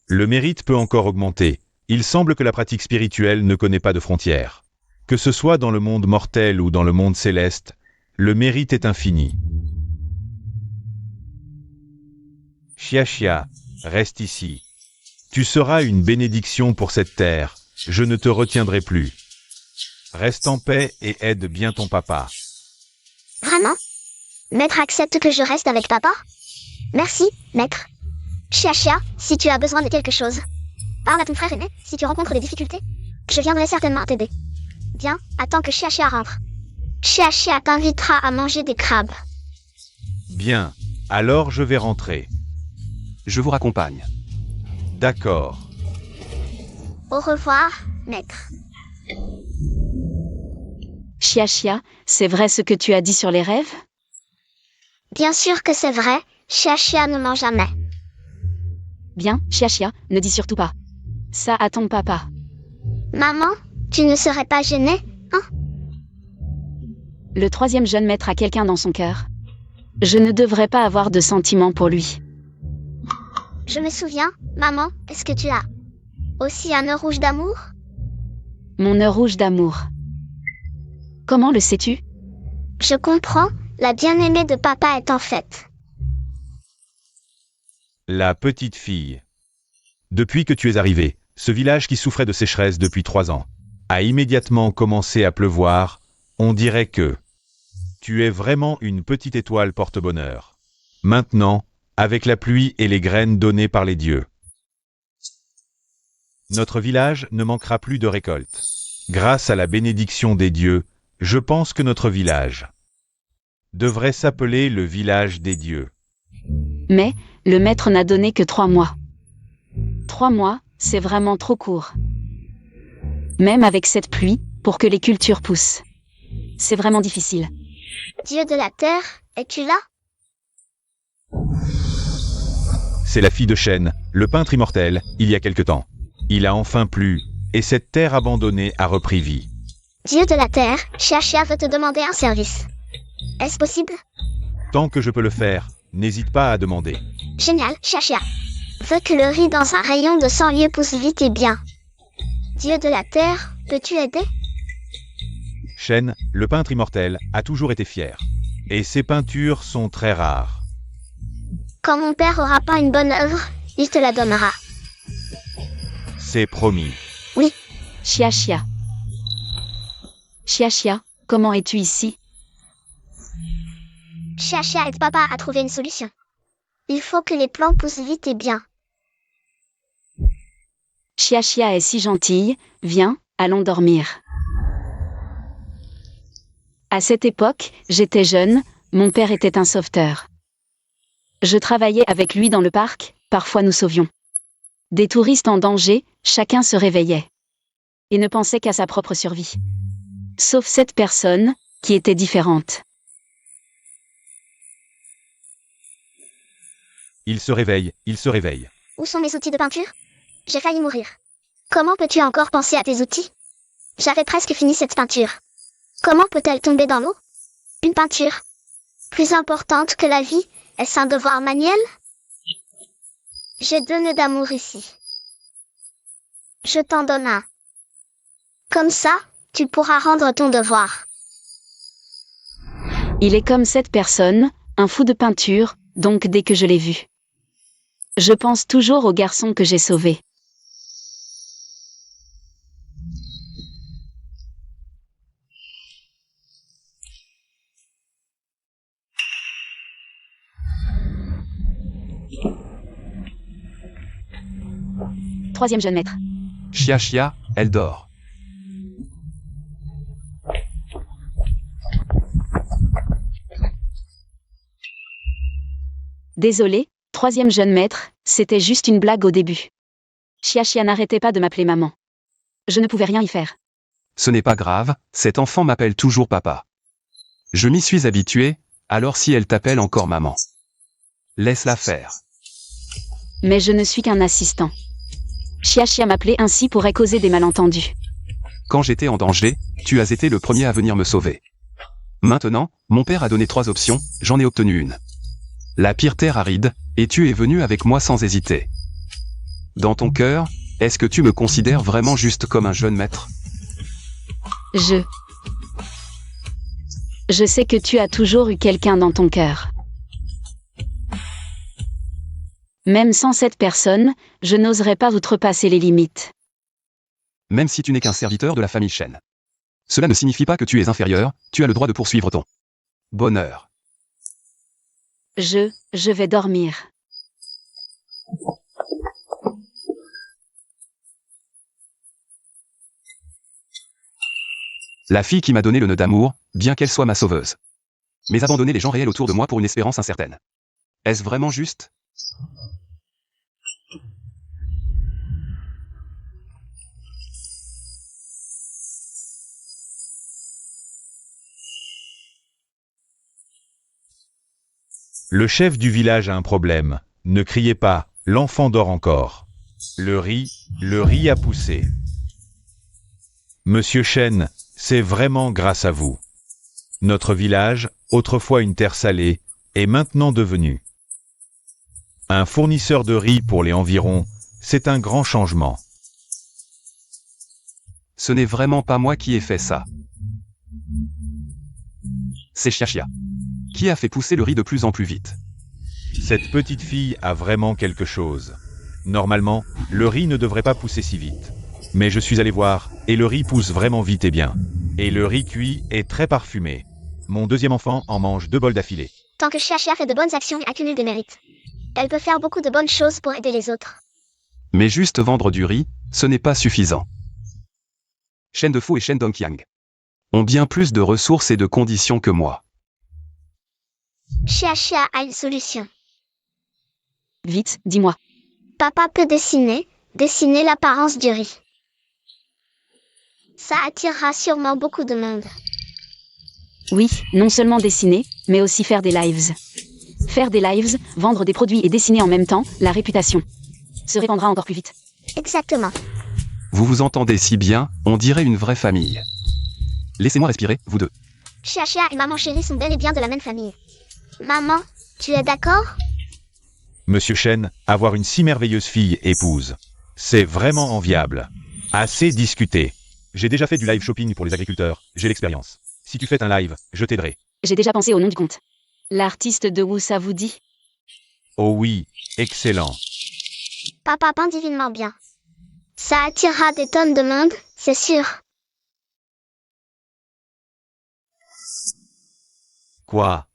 Le mérite peut encore augmenter. Il semble que la pratique spirituelle ne connaît pas de frontières. Que ce soit dans le monde mortel ou dans le monde céleste, le mérite est infini. Chia, reste ici. Tu seras une bénédiction pour cette terre, je ne te retiendrai plus. Reste en paix et aide bien ton papa. Vraiment? Maître accepte que je reste avec papa? Merci, maître. Chia, si tu as besoin de quelque chose, parle à ton frère aîné si tu rencontres des difficultés. Je viendrai certainement t'aider. Bien, attends que Chia rentre. Chia t'invitera à manger des crabes. Bien, alors je vais rentrer. Je vous raccompagne. D'accord. Au revoir, maître. Chia, c'est vrai ce que tu as dit sur les rêves? Bien sûr que c'est vrai, Chia ne ment jamais. Bien, Chia, ne dis surtout pas ça à ton papa. Maman, tu ne serais pas gênée, hein? Le troisième jeune maître a quelqu'un dans son cœur. Je ne devrais pas avoir de sentiments pour lui. Je me souviens, maman, est-ce que tu as aussi un œuf rouge d'amour? Mon œuf rouge d'amour. Comment le sais-tu? Je comprends, la bien-aimée de papa est en fête. La petite fille. Depuis que tu es arrivé, ce village qui souffrait de sécheresse depuis 3 ans a immédiatement commencé à pleuvoir. On dirait que tu es vraiment une petite étoile porte-bonheur. Maintenant, avec la pluie et les graines données par les dieux, notre village ne manquera plus de récolte. Grâce à la bénédiction des dieux, je pense que notre village devrait s'appeler le village des dieux. Mais, le maître n'a donné que 3 mois. 3 mois, c'est vraiment trop court. Même avec cette pluie, pour que les cultures poussent. C'est vraiment difficile. Dieu de la terre, es-tu là? C'est la fille de Shen, le peintre immortel, il y a quelque temps. Il a enfin plu, et cette terre abandonnée a repris vie. Dieu de la terre, Chia veut te demander un service. Est-ce possible? Tant que je peux le faire, n'hésite pas à demander. Génial, Chia. Veux que le riz dans un rayon de 100 lieues pousse vite et bien. Dieu de la terre, peux-tu aider? Shen, le peintre immortel, a toujours été fier. Et ses peintures sont très rares. Quand mon père aura peint une bonne œuvre, il te la donnera. C'est promis. Chia. Chia, comment es-tu ici? Chia aide papa à trouver une solution. Il faut que les plants poussent vite et bien. Chia est si gentille, viens, allons dormir. À cette époque, j'étais jeune, mon père était un sauveteur. Je travaillais avec lui dans le parc, parfois nous sauvions des touristes en danger, chacun se réveillait et ne pensait qu'à sa propre survie. Sauf cette personne, qui était différente. Il se réveille. Où sont mes outils de peinture? J'ai failli mourir. Comment peux-tu encore penser à tes outils? J'avais presque fini cette peinture. Comment peut-elle tomber dans l'eau? Une peinture plus importante que la vie, est-ce un devoir manuel? J'ai 2 nœuds d'amour ici. Je t'en donne un. Comme ça, tu pourras rendre ton devoir. Il est comme cette personne, un fou de peinture, donc dès que je l'ai vu. Je pense toujours au garçon que j'ai sauvé. Troisième jeune maître. Chia, elle dort. Désolé, troisième jeune maître, c'était juste une blague au début. Chia n'arrêtait pas de m'appeler maman. Je ne pouvais rien y faire. Ce n'est pas grave, cet enfant m'appelle toujours papa. Je m'y suis habitué, alors si elle t'appelle encore maman, laisse-la faire. Mais je ne suis qu'un assistant. Chia m'appelait ainsi pourrait causer des malentendus. Quand j'étais en danger, tu as été le premier à venir me sauver. Maintenant, mon père a donné 3 options, j'en ai obtenu une. La pire terre aride, et tu es venu avec moi sans hésiter. Dans ton cœur, est-ce que tu me considères vraiment juste comme un jeune maître? Je sais que tu as toujours eu quelqu'un dans ton cœur. Même sans cette personne, je n'oserais pas outrepasser les limites. Même si tu n'es qu'un serviteur de la famille Shen. Cela ne signifie pas que tu es inférieur, tu as le droit de poursuivre ton bonheur. Je vais dormir. La fille qui m'a donné le nœud d'amour, bien qu'elle soit ma sauveuse. Mais abandonner les gens réels autour de moi pour une espérance incertaine. Est-ce vraiment juste? Le chef du village a un problème. Ne criez pas, l'enfant dort encore. Le riz a poussé. Monsieur Shen, c'est vraiment grâce à vous. Notre village, autrefois une terre salée, est maintenant devenu un fournisseur de riz pour les environs. C'est un grand changement. Ce n'est vraiment pas moi qui ai fait ça. C'est Xiaxia. Qui a fait pousser le riz de plus en plus vite. Cette petite fille a vraiment quelque chose. Normalement, le riz ne devrait pas pousser si vite. Mais je suis allé voir, et le riz pousse vraiment vite et bien. Et le riz cuit est très parfumé. Mon deuxième enfant en mange 2 bols d'affilée. Tant que Xiaxia fait de bonnes actions et accumule des mérites, elle peut faire beaucoup de bonnes choses pour aider les autres. Mais juste vendre du riz, ce n'est pas suffisant. Shen Defu et Shen Dongqiang ont bien plus de ressources et de conditions que moi. Xiaxia a une solution. Vite, dis-moi. Papa peut dessiner l'apparence du riz. Ça attirera sûrement beaucoup de monde. Oui, non seulement dessiner, mais aussi faire des lives. Faire des lives, vendre des produits et dessiner en même temps, la réputation se répandra encore plus vite. Exactement. Vous vous entendez si bien, on dirait une vraie famille. Laissez-moi respirer, vous deux. Xiaxia et maman chérie sont bel et bien de la même famille. Maman, tu es d'accord? Monsieur Shen, avoir une si merveilleuse fille épouse. C'est vraiment enviable. Assez discuté. J'ai déjà fait du live shopping pour les agriculteurs, j'ai l'expérience. Si tu fais un live, je t'aiderai. J'ai déjà pensé au nom du compte. L'artiste de Wu, ça vous dit? Oh oui, excellent. Papa peint divinement bien. Ça attirera des tonnes de monde, c'est sûr. Quoi?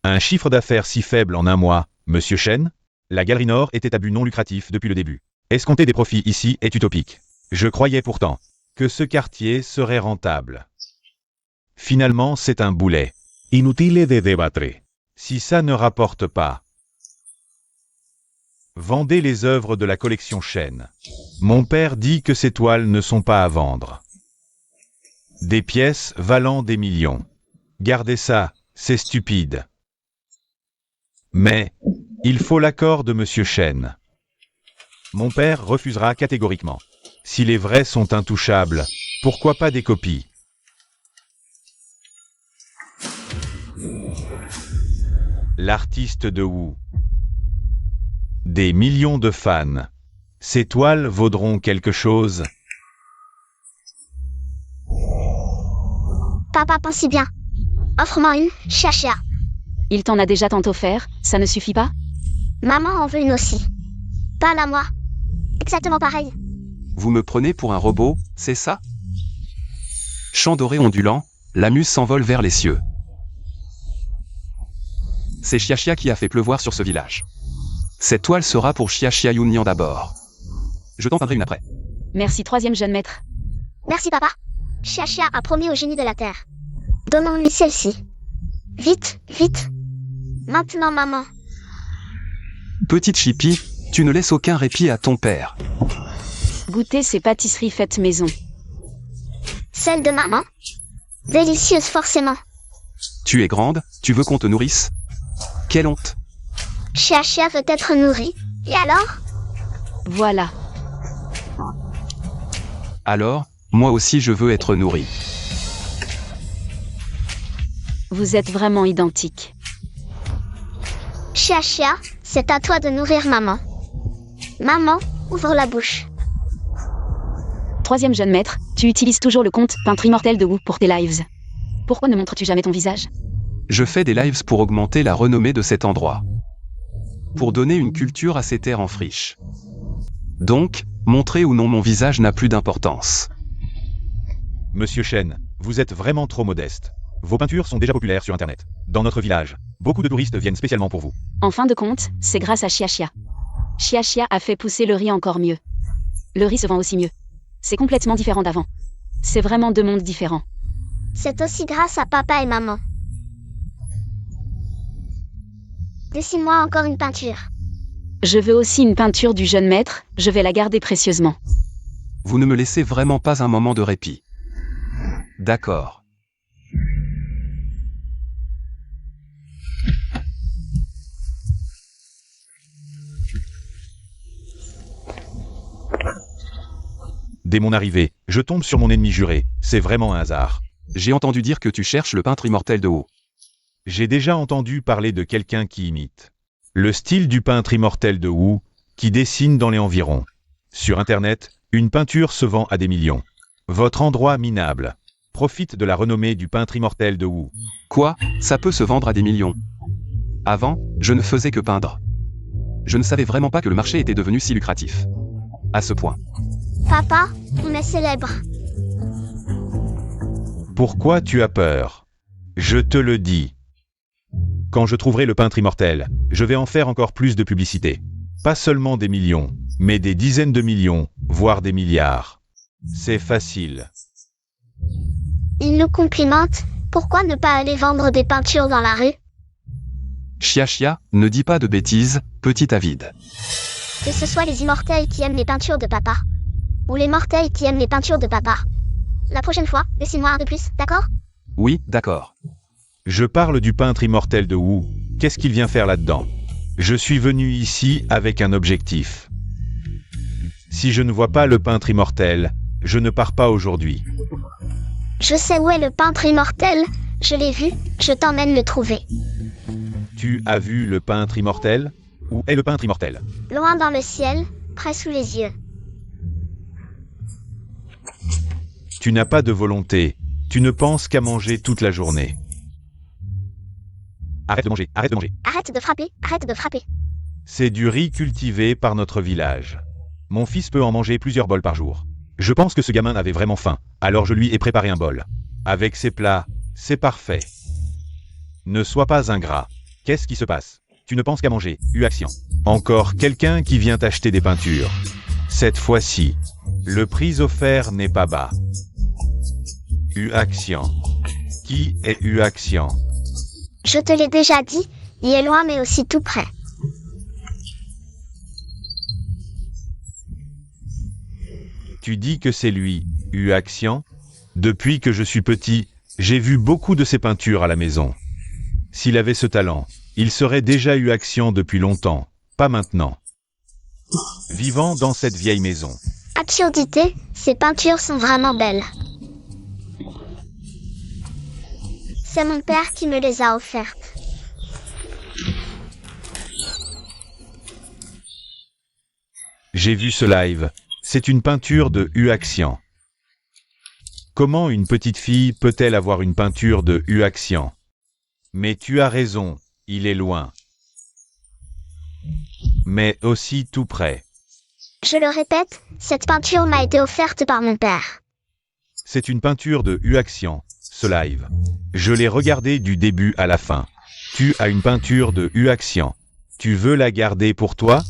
Un chiffre d'affaires si faible en un mois, Monsieur Shen? La Galerie Nord était à but non lucratif depuis le début. Escompter des profits ici est utopique. Je croyais pourtant que ce quartier serait rentable. Finalement, c'est un boulet. Inutile de débattre. Si ça ne rapporte pas. Vendez les œuvres de la collection Shen. Mon père dit que ces toiles ne sont pas à vendre. Des pièces valant des millions. Gardez ça, c'est stupide. Mais, il faut l'accord de Monsieur Shen. Mon père refusera catégoriquement. Si les vrais sont intouchables, pourquoi pas des copies? L'artiste de Wu. Des millions de fans. Ces toiles vaudront quelque chose. Papa pense si bien. Offre-moi une, Xiaxia. Il t'en a déjà tant offert, ça ne suffit pas? Maman en veut une aussi. Pas la moi. Exactement pareil. Vous me prenez pour un robot, c'est ça? Chant doré ondulant, la muse s'envole vers les cieux. C'est Xiaxia qui a fait pleuvoir sur ce village. Cette toile sera pour Xiaxia Yunyan d'abord. Je t'en peindrai une après. Merci, troisième jeune maître. Merci papa. Xiaxia a promis au génie de la terre. Donnons-lui celle-ci. Vite, vite. Maintenant maman. Petite Chippy, tu ne laisses aucun répit à ton père. Goûtez ces pâtisseries faites maison. Celle de maman. Délicieuse forcément. Tu es grande, tu veux qu'on te nourrisse? Quelle honte! Xiaxia veut être nourrie. Et alors? Voilà. Alors, moi aussi je veux être nourri. Vous êtes vraiment identiques. Xiaxia, c'est à toi de nourrir maman. Maman, ouvre la bouche. Troisième jeune maître, tu utilises toujours le compte peintre immortel de Wu pour tes lives. Pourquoi ne montres-tu jamais ton visage? Je fais des lives pour augmenter la renommée de cet endroit. pour donner une culture à ces terres en friche. Donc, montrer ou non mon visage n'a plus d'importance. Monsieur Chen, vous êtes vraiment trop modeste. Vos peintures sont déjà populaires sur Internet. Dans notre village, beaucoup de touristes viennent spécialement pour vous. En fin de compte, c'est grâce à Xia Xia. Xia Xia a fait pousser le riz encore mieux. Le riz se vend aussi mieux. C'est complètement différent d'avant. C'est vraiment deux mondes différents. C'est aussi grâce à papa et maman. Dessine-moi encore une peinture. Je veux aussi une peinture du jeune maître, je vais la garder précieusement. Vous ne me laissez vraiment pas un moment de répit. D'accord. Dès mon arrivée, je tombe sur mon ennemi juré. C'est vraiment un hasard. J'ai entendu dire que tu cherches le peintre immortel de Wu. J'ai déjà entendu parler de quelqu'un qui imite le style du peintre immortel de Wu, qui dessine dans les environs. Sur Internet, une peinture se vend à des millions. Votre endroit minable profite de la renommée du peintre immortel de Wu. Quoi? Ça peut se vendre à des millions. Avant, je ne faisais que peindre. Je ne savais vraiment pas que le marché était devenu si lucratif. À ce point. Papa, on est célèbre. Pourquoi tu as peur? Je te le dis. Quand je trouverai le peintre immortel, je vais en faire encore plus de publicité. Pas seulement des millions, mais des dizaines de millions, voire des milliards. C'est facile. Il nous complimente, pourquoi ne pas aller vendre des peintures dans la rue? Xia Xia, ne dis pas de bêtises, petit avide. Que ce soit les immortels qui aiment les peintures de papa, ou les mortels qui aiment les peintures de papa. La prochaine fois, dessine-moi un peu plus, d'accord? Oui, d'accord. Je parle du peintre immortel de Wu. Qu'est-ce qu'il vient faire là-dedans? Je suis venu ici avec un objectif. Si je ne vois pas le peintre immortel, je ne pars pas aujourd'hui. Je sais où est le peintre immortel, je l'ai vu, je t'emmène le trouver. Tu as vu le peintre immortel? Où est le peintre immortel? Loin dans le ciel, près sous les yeux. Tu n'as pas de volonté. Tu ne penses qu'à manger toute la journée. Arrête de manger, arrête de manger. Arrête de frapper, arrête de frapper. C'est du riz cultivé par notre village. Mon fils peut en manger plusieurs bols par jour. Je pense que ce gamin avait vraiment faim, alors je lui ai préparé un bol. Avec ces plats, c'est parfait. Ne sois pas ingrat. Qu'est-ce qui se passe? Tu ne penses qu'à manger, Action. Encore quelqu'un qui vient acheter des peintures. Cette fois-ci, le prix offert n'est pas bas. Action. Qui est Action? Je te l'ai déjà dit, il est loin mais aussi tout près. Tu dis que c'est lui, Action? Depuis que je suis petit, j'ai vu beaucoup de ses peintures à la maison. S'il avait ce talent, il serait déjà Action depuis longtemps, pas maintenant. Vivant dans cette vieille maison. Absurdité, ces peintures sont vraiment belles. C'est mon père qui me les a offertes. J'ai vu ce live. C'est une peinture de Action. Comment une petite fille peut-elle avoir une peinture de Action? Mais tu as raison, il est loin. Mais aussi tout près. Je le répète, cette peinture m'a été offerte par mon père. C'est une peinture de Action, ce live. Je l'ai regardé du début à la fin. Tu as une peinture de Action. Tu veux la garder pour toi?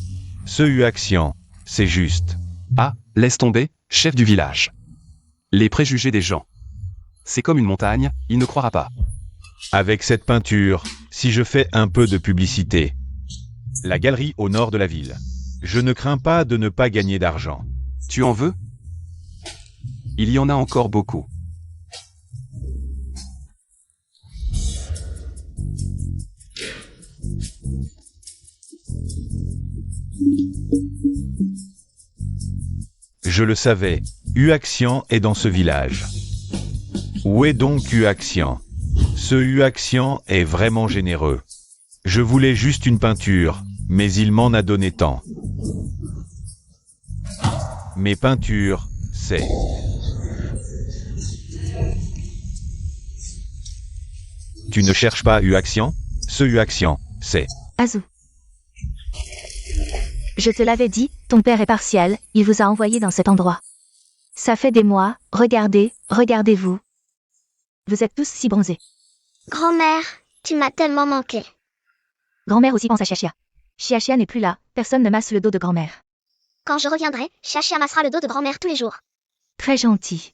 Ce Action, c'est juste. Ah, laisse tomber, chef du village. Les préjugés des gens. C'est comme une montagne, il ne croira pas. Avec cette peinture, si je fais un peu de publicité. La galerie au nord de la ville. Je ne crains pas de ne pas gagner d'argent. Tu en veux? Il y en a encore beaucoup. Je le savais, Action est dans ce village. Où est donc Action? Ce Action est vraiment généreux. Je voulais juste une peinture, mais il m'en a donné tant. Mes peintures, c'est... Tu ne cherches pas Action? Ce Action, c'est... Azou. Je te l'avais dit, ton père est partial, il vous a envoyé dans cet endroit. Ça fait des mois, regardez, regardez-vous. Vous êtes tous si bronzés. Grand-mère, tu m'as tellement manqué. Grand-mère aussi pense à Chia. Chia n'est plus là, personne ne masse le dos de grand-mère. Quand je reviendrai, Chia massera le dos de grand-mère tous les jours. Très gentil.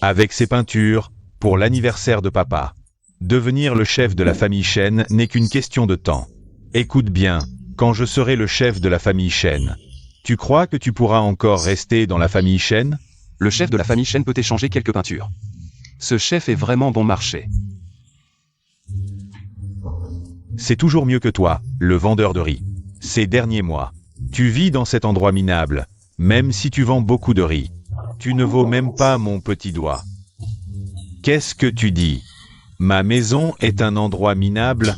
Avec ses peintures, pour l'anniversaire de papa. Devenir le chef de la famille Chen n'est qu'une question de temps. Écoute bien, quand je serai le chef de la famille Chen, tu crois que tu pourras encore rester dans la famille Chen? Le chef de la famille Chen peut échanger quelques peintures. Ce chef est vraiment bon marché. C'est toujours mieux que toi, le vendeur de riz. Ces derniers mois, tu vis dans cet endroit minable, même si tu vends beaucoup de riz. Tu ne vaux même pas mon petit doigt. Qu'est-ce que tu dis? Ma maison est un endroit minable?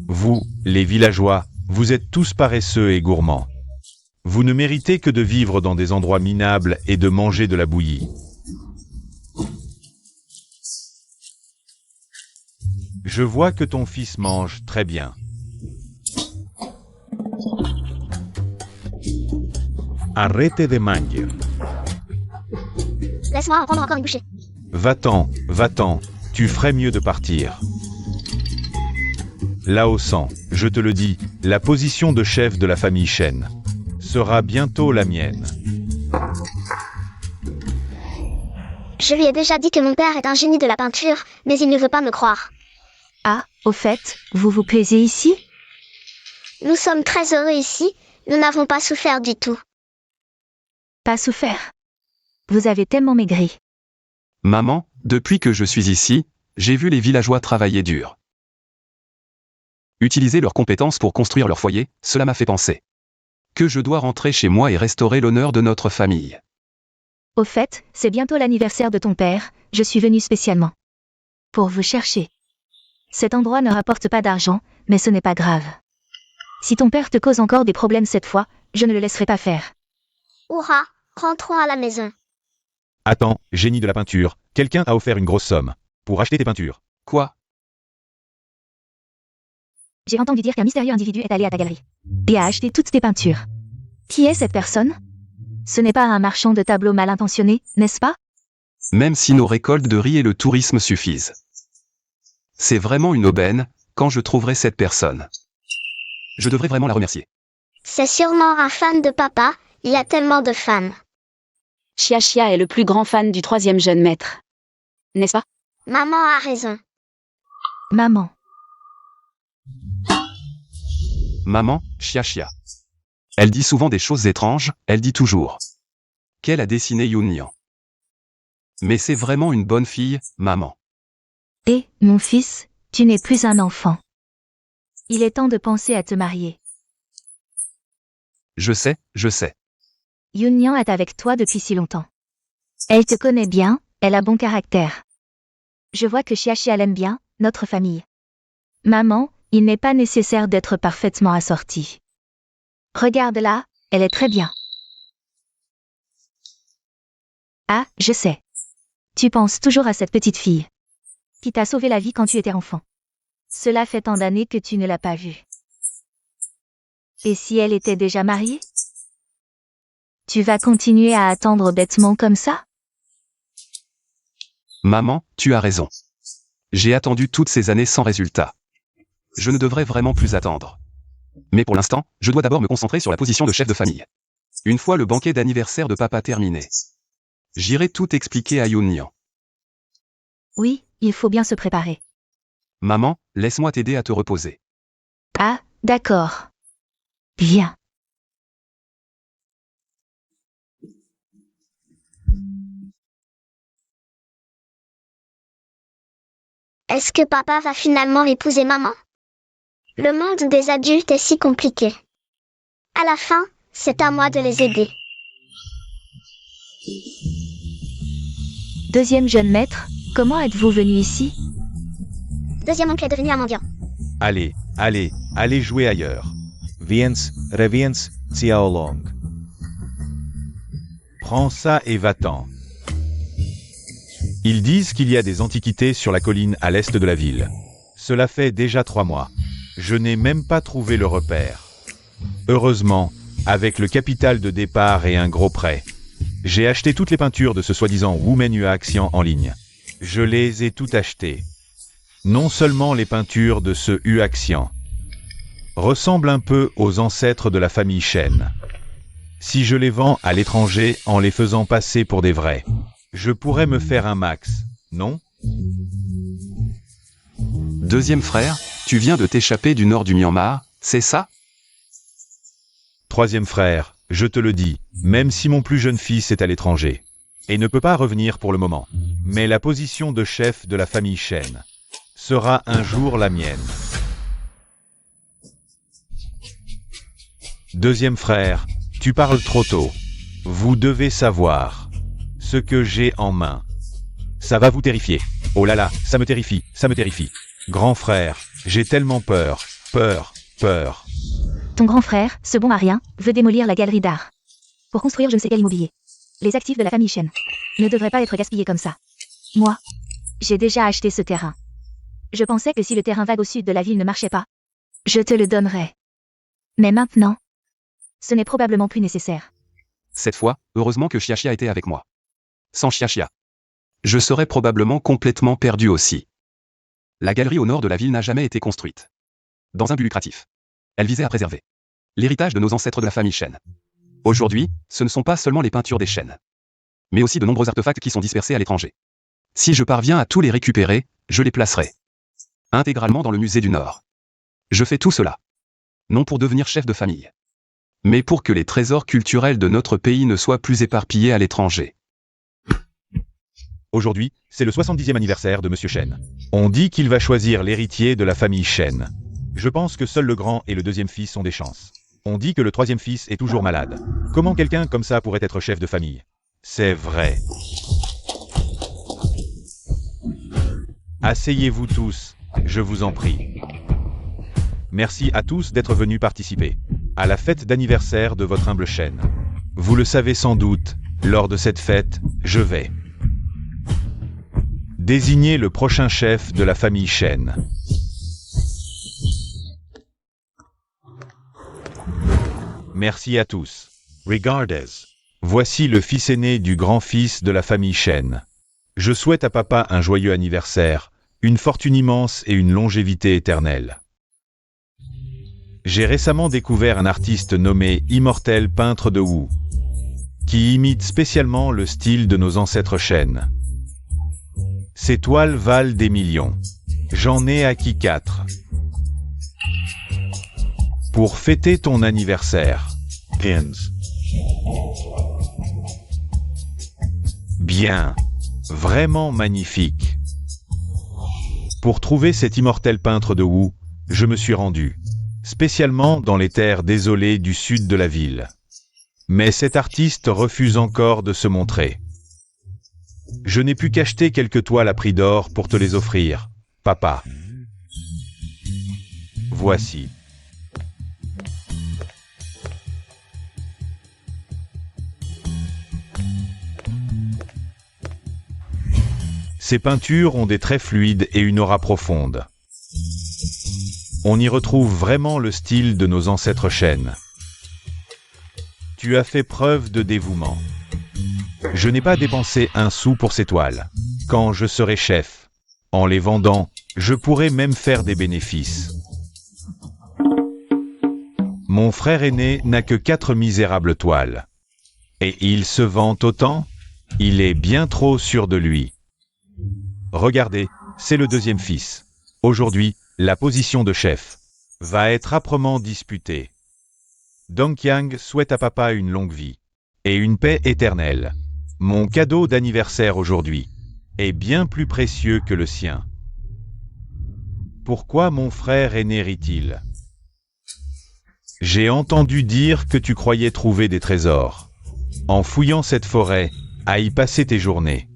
Vous, les villageois, vous êtes tous paresseux et gourmands. Vous ne méritez que de vivre dans des endroits minables et de manger de la bouillie. Je vois que ton fils mange très bien. Arrête de manger. Laisse-moi en prendre encore une bouchée. Va-t'en, va-t'en, tu ferais mieux de partir. Lao San, je te le dis, la position de chef de la famille Chen sera bientôt la mienne. Je lui ai déjà dit que mon père est un génie de la peinture, mais il ne veut pas me croire. Ah, au fait, vous vous plaisez ici? Nous sommes très heureux ici, nous n'avons pas souffert du tout. Pas souffert. Vous avez tellement maigri. Maman, depuis que je suis ici, j'ai vu les villageois travailler dur. Utiliser leurs compétences pour construire leur foyer, cela m'a fait penser que je dois rentrer chez moi et restaurer l'honneur de notre famille. Au fait, c'est bientôt l'anniversaire de ton père, je suis venue spécialement pour vous chercher. Cet endroit ne rapporte pas d'argent, mais ce n'est pas grave. Si ton père te cause encore des problèmes cette fois, je ne le laisserai pas faire. Hurrah, rentrons à la maison. Attends, génie de la peinture, quelqu'un a offert une grosse somme pour acheter tes peintures. Quoi? J'ai entendu dire qu'un mystérieux individu est allé à ta galerie et a acheté toutes tes peintures. Qui est cette personne? Ce n'est pas un marchand de tableaux mal intentionné, n'est-ce pas? Même si nos récoltes de riz et le tourisme suffisent. C'est vraiment une aubaine, quand je trouverai cette personne. Je devrais vraiment la remercier. C'est sûrement un fan de papa, il y a tellement de fans. Chia est le plus grand fan du troisième jeune maître. N'est-ce pas? Maman a raison. Maman. Maman, Chia. Elle dit souvent des choses étranges, elle dit toujours qu'elle a dessiné Yunyan. Mais c'est vraiment une bonne fille, maman. Et, mon fils, tu n'es plus un enfant. Il est temps de penser à te marier. Je sais. Yunyan est avec toi depuis si longtemps. Elle te connaît bien, elle a bon caractère. Je vois que Chia l'aime bien, notre famille. Maman, il n'est pas nécessaire d'être parfaitement assortie. Regarde-la, elle est très bien. Ah, je sais. Tu penses toujours à cette petite fille qui t'a sauvé la vie quand tu étais enfant. Cela fait tant d'années que tu ne l'as pas vue. Et si elle était déjà mariée? Tu vas continuer à attendre bêtement comme ça? Maman, tu as raison. J'ai attendu toutes ces années sans résultat. Je ne devrais vraiment plus attendre. Mais pour l'instant, je dois d'abord me concentrer sur la position de chef de famille. Une fois le banquet d'anniversaire de papa terminé, j'irai tout expliquer à Yunyan. Oui, il faut bien se préparer. Maman, laisse-moi t'aider à te reposer. Ah, d'accord. Viens. Est-ce que papa va finalement épouser maman? Le monde des adultes est si compliqué. À la fin, c'est à moi de les aider. Deuxième jeune maître, comment êtes-vous venu ici? Deuxième oncle est devenu un mendiant. Allez jouer ailleurs. Viens, reviens, Xiaolong. Prends ça et va-t'en. Ils disent qu'il y a des antiquités sur la colline à l'est de la ville. Cela fait déjà 3 mois. Je n'ai même pas trouvé le repère. Heureusement, avec le capital de départ et un gros prêt, j'ai acheté toutes les peintures de ce soi-disant Women Uaxian en ligne. Je les ai toutes achetées. Non seulement les peintures de ce Uaxian ressemblent un peu aux ancêtres de la famille Shen. Si je les vends à l'étranger en les faisant passer pour des vrais, je pourrais me faire un max, non? Deuxième frère, tu viens de t'échapper du nord du Myanmar, c'est ça? Troisième frère, je te le dis, même si mon plus jeune fils est à l'étranger, et ne peut pas revenir pour le moment, mais la position de chef de la famille Shen sera un jour la mienne. Deuxième frère, tu parles trop tôt. Vous devez savoir ce que j'ai en main. Ça va vous terrifier. Oh là là, ça me terrifie, ça me terrifie. Grand frère, j'ai tellement peur, peur. Ton grand frère, ce bon à rien, veut démolir la galerie d'art. Pour construire je ne sais quel immobilier. Les actifs de la famille Shen ne devraient pas être gaspillés comme ça. Moi, j'ai déjà acheté ce terrain. Je pensais que si le terrain vague au sud de la ville ne marchait pas, je te le donnerais. Mais maintenant, ce n'est probablement plus nécessaire. Cette fois, heureusement que Xiaxia était avec moi. Sans Xiaxia, je serais probablement complètement perdu aussi. La galerie au nord de la ville n'a jamais été construite dans un but lucratif. Elle visait à préserver l'héritage de nos ancêtres de la famille Shen. Aujourd'hui, ce ne sont pas seulement les peintures des Shen, mais aussi de nombreux artefacts qui sont dispersés à l'étranger. Si je parviens à tous les récupérer, je les placerai intégralement dans le musée du Nord. Je fais tout cela, non pour devenir chef de famille, mais pour que les trésors culturels de notre pays ne soient plus éparpillés à l'étranger. Aujourd'hui, c'est le 70e anniversaire de Monsieur Shen. On dit qu'il va choisir l'héritier de la famille Shen. Je pense que seul le grand et le deuxième fils ont des chances. On dit que le troisième fils est toujours malade. Comment quelqu'un comme ça pourrait être chef de famille? C'est vrai. Asseyez-vous tous, je vous en prie. Merci à tous d'être venus participer à la fête d'anniversaire de votre humble Shen. Vous le savez sans doute, lors de cette fête, je vais désigner le prochain chef de la famille Shen. Merci à tous. Regardes. Voici le fils aîné du grand-fils de la famille Shen. Je souhaite à papa un joyeux anniversaire, une fortune immense et une longévité éternelle. J'ai récemment découvert un artiste nommé Immortel Peintre de Wu, qui imite spécialement le style de nos ancêtres Shen. Ces toiles valent des millions. J'en ai acquis 4. Pour fêter ton anniversaire. Pins. Bien. Vraiment magnifique. Pour trouver cet immortel peintre de Wu, je me suis rendu, spécialement dans les terres désolées du sud de la ville. Mais cet artiste refuse encore de se montrer. Je n'ai pu qu'acheter quelques toiles à prix d'or pour te les offrir, papa. Voici. Ces peintures ont des traits fluides et une aura profonde. On y retrouve vraiment le style de nos ancêtres Shen. Tu as fait preuve de dévouement. Je n'ai pas dépensé un sou pour ces toiles. Quand je serai chef, en les vendant, je pourrai même faire des bénéfices. Mon frère aîné n'a que 4 misérables toiles. Et il se vante autant? Il est bien trop sûr de lui. Regardez, c'est le deuxième fils. Aujourd'hui, la position de chef va être âprement disputée. Dongqiang souhaite à papa une longue vie et une paix éternelle. Mon cadeau d'anniversaire aujourd'hui est bien plus précieux que le sien. Pourquoi mon frère aîné rit-il? J'ai entendu dire que tu croyais trouver des trésors. En fouillant cette forêt, à y passer tes journées,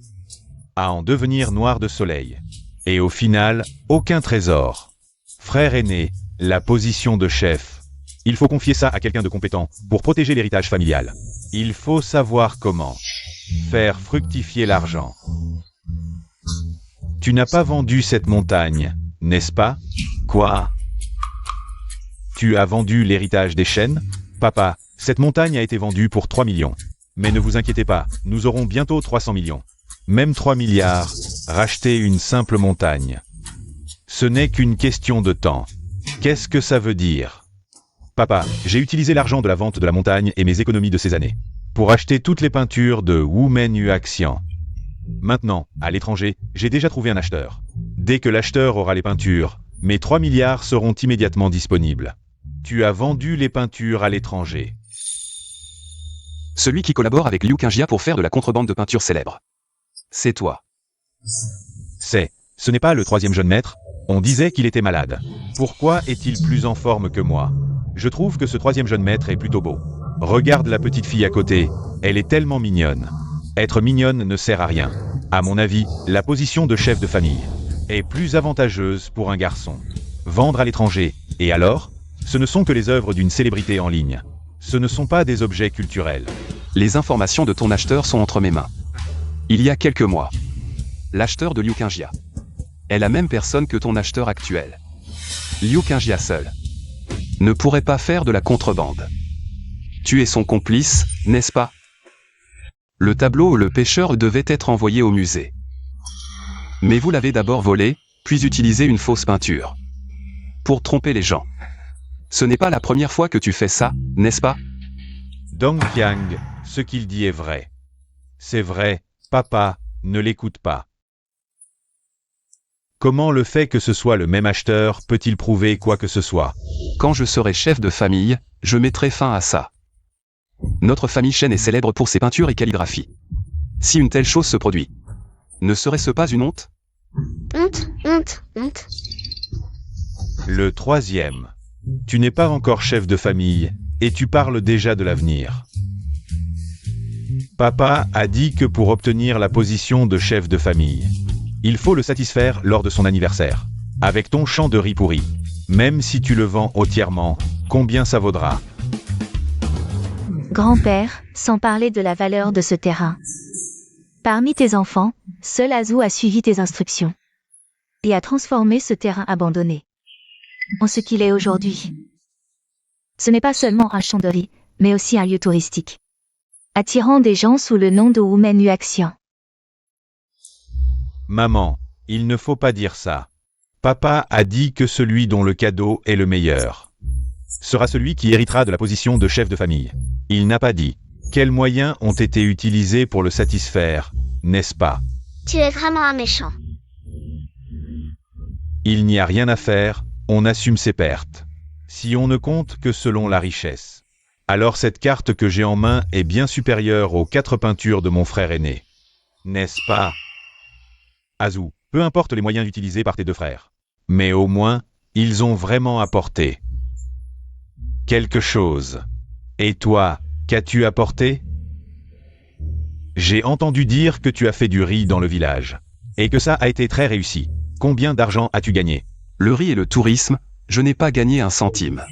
à en devenir noir de soleil. Et au final, aucun trésor. Frère aîné, la position de chef. Il faut confier ça à quelqu'un de compétent pour protéger l'héritage familial. Il faut savoir comment faire fructifier l'argent. Tu n'as pas vendu cette montagne, n'est-ce pas? Quoi? tu as vendu l'héritage des chênes? Papa, cette montagne a été vendue pour 3 millions. Mais ne vous inquiétez pas, nous aurons bientôt 300 millions. Même 3 milliards, racheter une simple montagne. Ce n'est qu'une question de temps. Qu'est-ce que ça veut dire? Papa, j'ai utilisé l'argent de la vente de la montagne et mes économies de ces années pour acheter toutes les peintures de Wu Menuaxian. Maintenant, à l'étranger, j'ai déjà trouvé un acheteur. Dès que l'acheteur aura les peintures, mes 3 milliards seront immédiatement disponibles. Tu as vendu les peintures à l'étranger. Celui qui collabore avec Liu Qingjia pour faire de la contrebande de peintures célèbres. C'est toi. Ce n'est pas le troisième jeune maître? On disait qu'il était malade. Pourquoi est-il plus en forme que moi? Je trouve que ce troisième jeune maître est plutôt beau. Regarde la petite fille à côté, elle est tellement mignonne. Être mignonne ne sert à rien. À mon avis, la position de chef de famille est plus avantageuse pour un garçon. Vendre à l'étranger, et alors? Ce ne sont que les œuvres d'une célébrité en ligne. Ce ne sont pas des objets culturels. Les informations de ton acheteur sont entre mes mains. Il y a quelques mois, l'acheteur de Liu Qingjia est la même personne que ton acheteur actuel. Liu Qingjia seul ne pourrait pas faire de la contrebande. Tu es son complice, n'est-ce pas? Le tableau où le pêcheur devait être envoyé au musée. Mais vous l'avez d'abord volé, puis utilisé une fausse peinture pour tromper les gens. Ce n'est pas la première fois que tu fais ça, n'est-ce pas? Dong Qiang, ce qu'il dit est vrai. C'est vrai, papa, ne l'écoute pas. Comment le fait que ce soit le même acheteur peut-il prouver quoi que ce soit? Quand je serai chef de famille, je mettrai fin à ça. Notre famille Chen est célèbre pour ses peintures et calligraphies. Si une telle chose se produit, ne serait-ce pas une honte? Honte. Le troisième. Tu n'es pas encore chef de famille, et tu parles déjà de l'avenir. Papa a dit que pour obtenir la position de chef de famille, il faut le satisfaire lors de son anniversaire. Avec ton champ de riz pourri, même si tu le vends entièrement, combien ça vaudra? Grand-père, sans parler de la valeur de ce terrain. Parmi tes enfants, seul Azou a suivi tes instructions et a transformé ce terrain abandonné en ce qu'il est aujourd'hui. Ce n'est pas seulement un champ de riz, mais aussi un lieu touristique, attirant des gens sous le nom de Wu Menuaxian. Maman, il ne faut pas dire ça. Papa a dit que celui dont le cadeau est le meilleur sera celui qui héritera de la position de chef de famille. Il n'a pas dit quels moyens ont été utilisés pour le satisfaire, n'est-ce pas? Tu es vraiment un méchant. Il n'y a rien à faire, on assume ses pertes. Si on ne compte que selon la richesse, alors cette carte que j'ai en main est bien supérieure aux 4 peintures de mon frère aîné. N'est-ce pas? Azou, peu importe les moyens utilisés par tes 2 frères. Mais au moins, ils ont vraiment apporté quelque chose. Et toi, qu'as-tu apporté? J'ai entendu dire que tu as fait du riz dans le village. Et que ça a été très réussi. Combien d'argent as-tu gagné? Le riz et le tourisme, je n'ai pas gagné un centime.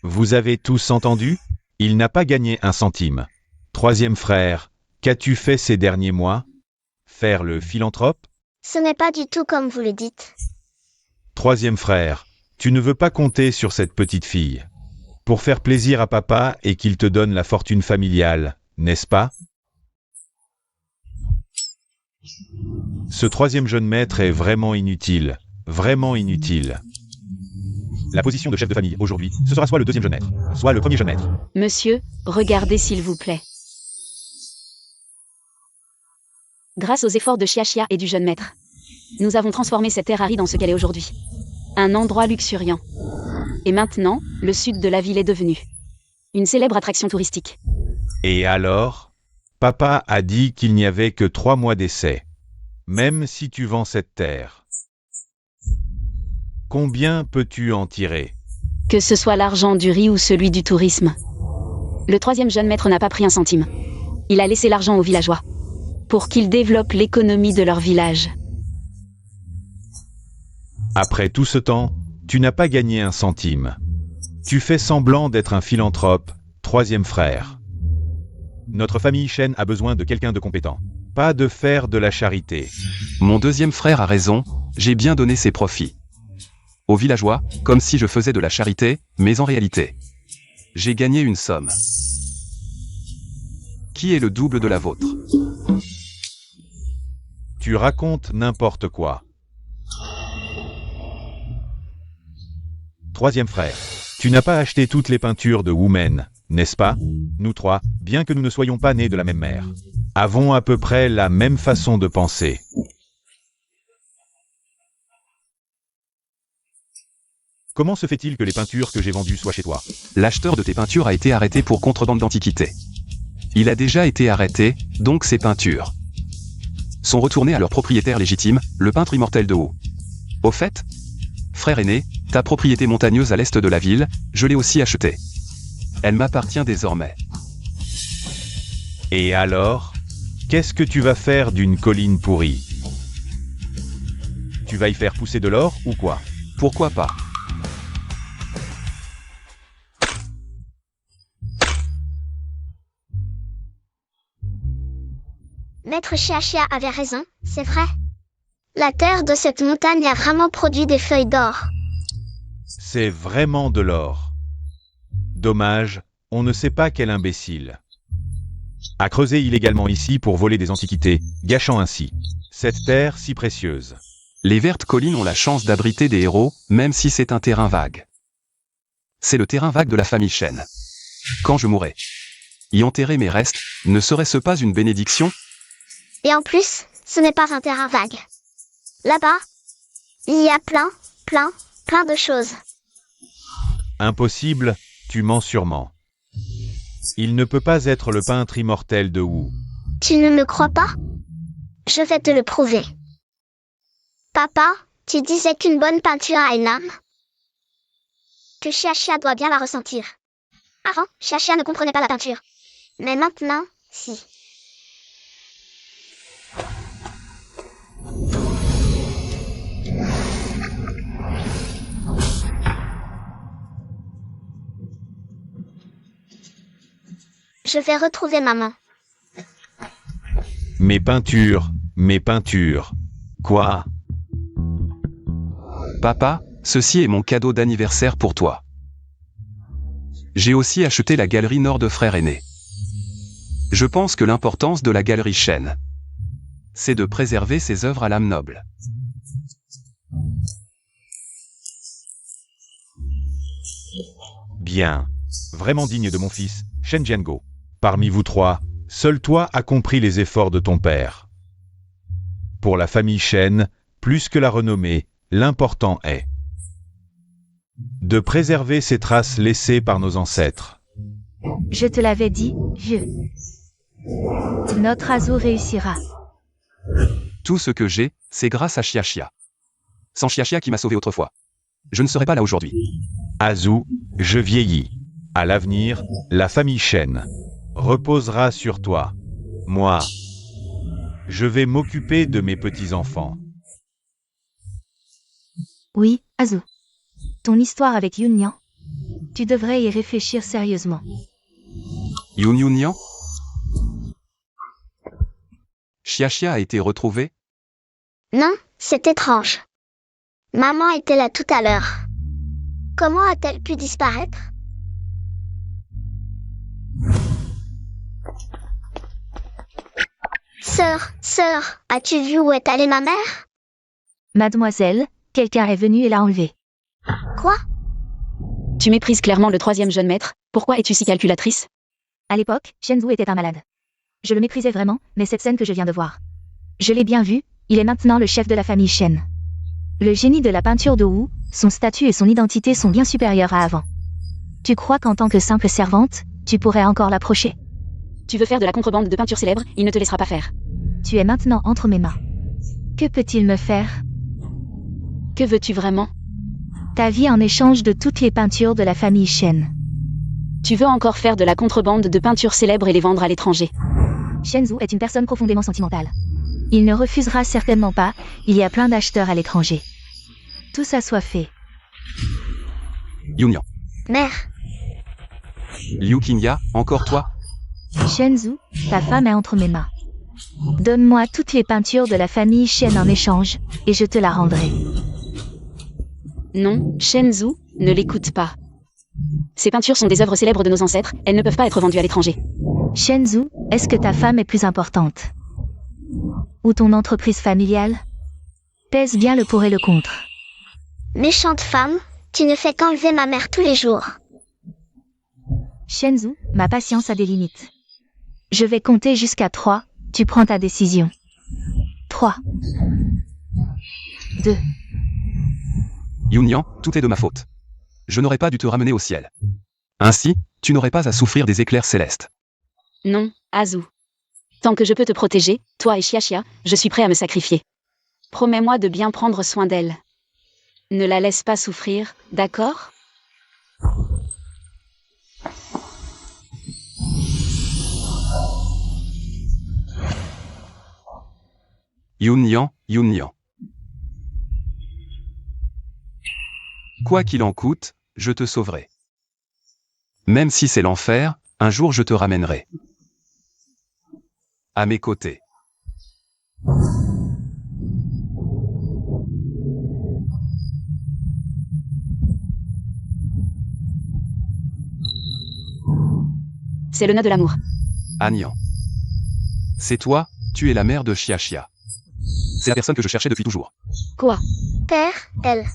Vous avez tous entendu? Il n'a pas gagné un centime. Troisième frère, qu'as-tu fait ces derniers mois? Faire le philanthrope? Ce n'est pas du tout comme vous le dites. Troisième frère, tu ne veux pas compter sur cette petite fille pour faire plaisir à papa et qu'il te donne la fortune familiale, n'est-ce pas? Ce troisième jeune maître est vraiment inutile, vraiment inutile. La position de chef de famille aujourd'hui, ce sera soit le deuxième jeune maître, soit le premier jeune maître. Monsieur, regardez s'il vous plaît. Grâce aux efforts de Xia et du jeune maître, nous avons transformé cette terre aride en ce qu'elle est aujourd'hui. Un endroit luxuriant. Et maintenant, le sud de la ville est devenu une célèbre attraction touristique. Et alors? Papa a dit qu'il n'y avait que 3 mois d'essai. Même si tu vends cette terre, combien peux-tu en tirer? Que ce soit l'argent du riz ou celui du tourisme. Le troisième jeune maître n'a pas pris un centime. Il a laissé l'argent aux villageois pour qu'ils développent l'économie de leur village. Après tout ce temps, tu n'as pas gagné un centime. Tu fais semblant d'être un philanthrope, troisième frère. Notre famille Chen a besoin de quelqu'un de compétent. Pas de faire de la charité. Mon deuxième frère a raison, j'ai bien donné ses profits aux villageois, comme si je faisais de la charité, mais en réalité, j'ai gagné une somme qui est le double de la vôtre. Tu racontes n'importe quoi. Troisième frère. Tu n'as pas acheté toutes les peintures de Women, n'est-ce pas? Nous trois, bien que nous ne soyons pas nés de la même mère, avons à peu près la même façon de penser. Comment se fait-il que les peintures que j'ai vendues soient chez toi? L'acheteur de tes peintures a été arrêté pour contrebande d'antiquités. Il a déjà été arrêté, donc ces peintures sont retournées à leur propriétaire légitime, le peintre immortel de Wu. Au fait, frère aîné, ta propriété montagneuse à l'est de la ville, je l'ai aussi achetée. Elle m'appartient désormais. Et alors, qu'est-ce que tu vas faire d'une colline pourrie? Tu vas y faire pousser de l'or ou quoi? Pourquoi pas? Maître Xiaxia avait raison, c'est vrai. La terre de cette montagne a vraiment produit des feuilles d'or. C'est vraiment de l'or. Dommage, on ne sait pas quel imbécile a creusé illégalement ici pour voler des antiquités, gâchant ainsi cette terre si précieuse. Les vertes collines ont la chance d'abriter des héros, même si c'est un terrain vague. C'est le terrain vague de la famille Shen. Quand je mourrai, y enterrer mes restes, ne serait-ce pas une bénédiction? Et en plus, ce n'est pas un terrain vague. Là-bas, il y a plein de choses. Impossible, tu mens sûrement. Il ne peut pas être le peintre immortel de Wu. Tu ne me crois pas? Je vais te le prouver. Papa, tu disais qu'une bonne peinture a une âme? Que Xiaxia doit bien la ressentir. Avant, Xiaxia ne comprenait pas la peinture. Mais maintenant, si. Je vais retrouver maman. Mes peintures. Quoi? Papa, ceci est mon cadeau d'anniversaire pour toi. J'ai aussi acheté la galerie Nord de frère aîné. Je pense que l'importance de la galerie Shen, c'est de préserver ses œuvres à l'âme noble. Bien. Vraiment digne de mon fils, Shen Jiango. Parmi vous trois, seul toi as compris les efforts de ton père. Pour la famille Shen, plus que la renommée, l'important est de préserver ces traces laissées par nos ancêtres. Je te l'avais dit, vieux. Notre Azu réussira. Tout ce que j'ai, c'est grâce à Xiaxia. Sans Xiaxia qui m'a sauvé autrefois, je ne serais pas là aujourd'hui. Azu, je vieillis. À l'avenir, la famille Shen reposera sur toi. Moi, je vais m'occuper de mes petits-enfants. Oui, Azu. Ton histoire avec Yunyan. Tu devrais y réfléchir sérieusement. Yunyan? Xiaxia a été retrouvée? Non, c'est étrange. Maman était là tout à l'heure. Comment a-t-elle pu disparaître? Sœur, as-tu vu où est allée ma mère? Mademoiselle, quelqu'un est venu et l'a enlevée. Quoi? Tu méprises clairement le troisième jeune maître, pourquoi es-tu si calculatrice? À l'époque, Shenzu était un malade. Je le méprisais vraiment, mais cette scène que je viens de voir. Je l'ai bien vu, il est maintenant le chef de la famille Shen. Le génie de la peinture de Wu, son statut et son identité sont bien supérieurs à avant. Tu crois qu'en tant que simple servante, tu pourrais encore l'approcher? Tu veux faire de la contrebande de peinture célèbre, il ne te laissera pas faire. Tu es maintenant entre mes mains. Que peut-il me faire? Que veux-tu vraiment? Ta vie en échange de toutes les peintures de la famille Shen. Tu veux encore faire de la contrebande de peintures célèbres et les vendre à l'étranger. Shenzu est une personne profondément sentimentale. Il ne refusera certainement pas, il y a plein d'acheteurs à l'étranger. Tout ça soit fait. Yunyan. Mère. Liu Qingya, encore toi? Shenzu, ta femme est entre mes mains. Donne-moi toutes les peintures de la famille Shen en échange, et je te la rendrai. Non, Shenzhou, ne l'écoute pas. Ces peintures sont des œuvres célèbres de nos ancêtres, elles ne peuvent pas être vendues à l'étranger. Shenzhou, est-ce que ta femme est plus importante? Ou ton entreprise familiale? Pèse bien le pour et le contre. Méchante femme, tu ne fais qu'enlever ma mère tous les jours. Shenzhou, ma patience a des limites. Je vais compter jusqu'à 3, tu prends ta décision. 3. 2. Yunyan, tout est de ma faute. Je n'aurais pas dû te ramener au ciel. Ainsi, tu n'aurais pas à souffrir des éclairs célestes. Non, Azu. Tant que je peux te protéger, toi et Xiaxia, je suis prêt à me sacrifier. Promets-moi de bien prendre soin d'elle. Ne la laisse pas souffrir, d'accord? Yunyan, Yunyan. Quoi qu'il en coûte, je te sauverai. Même si c'est l'enfer, un jour je te ramènerai. À mes côtés. C'est le nœud de l'amour. Agnan. C'est toi, tu es la mère de Xiaxia. C'est la personne que je cherchais depuis toujours. Quoi? Père, elle.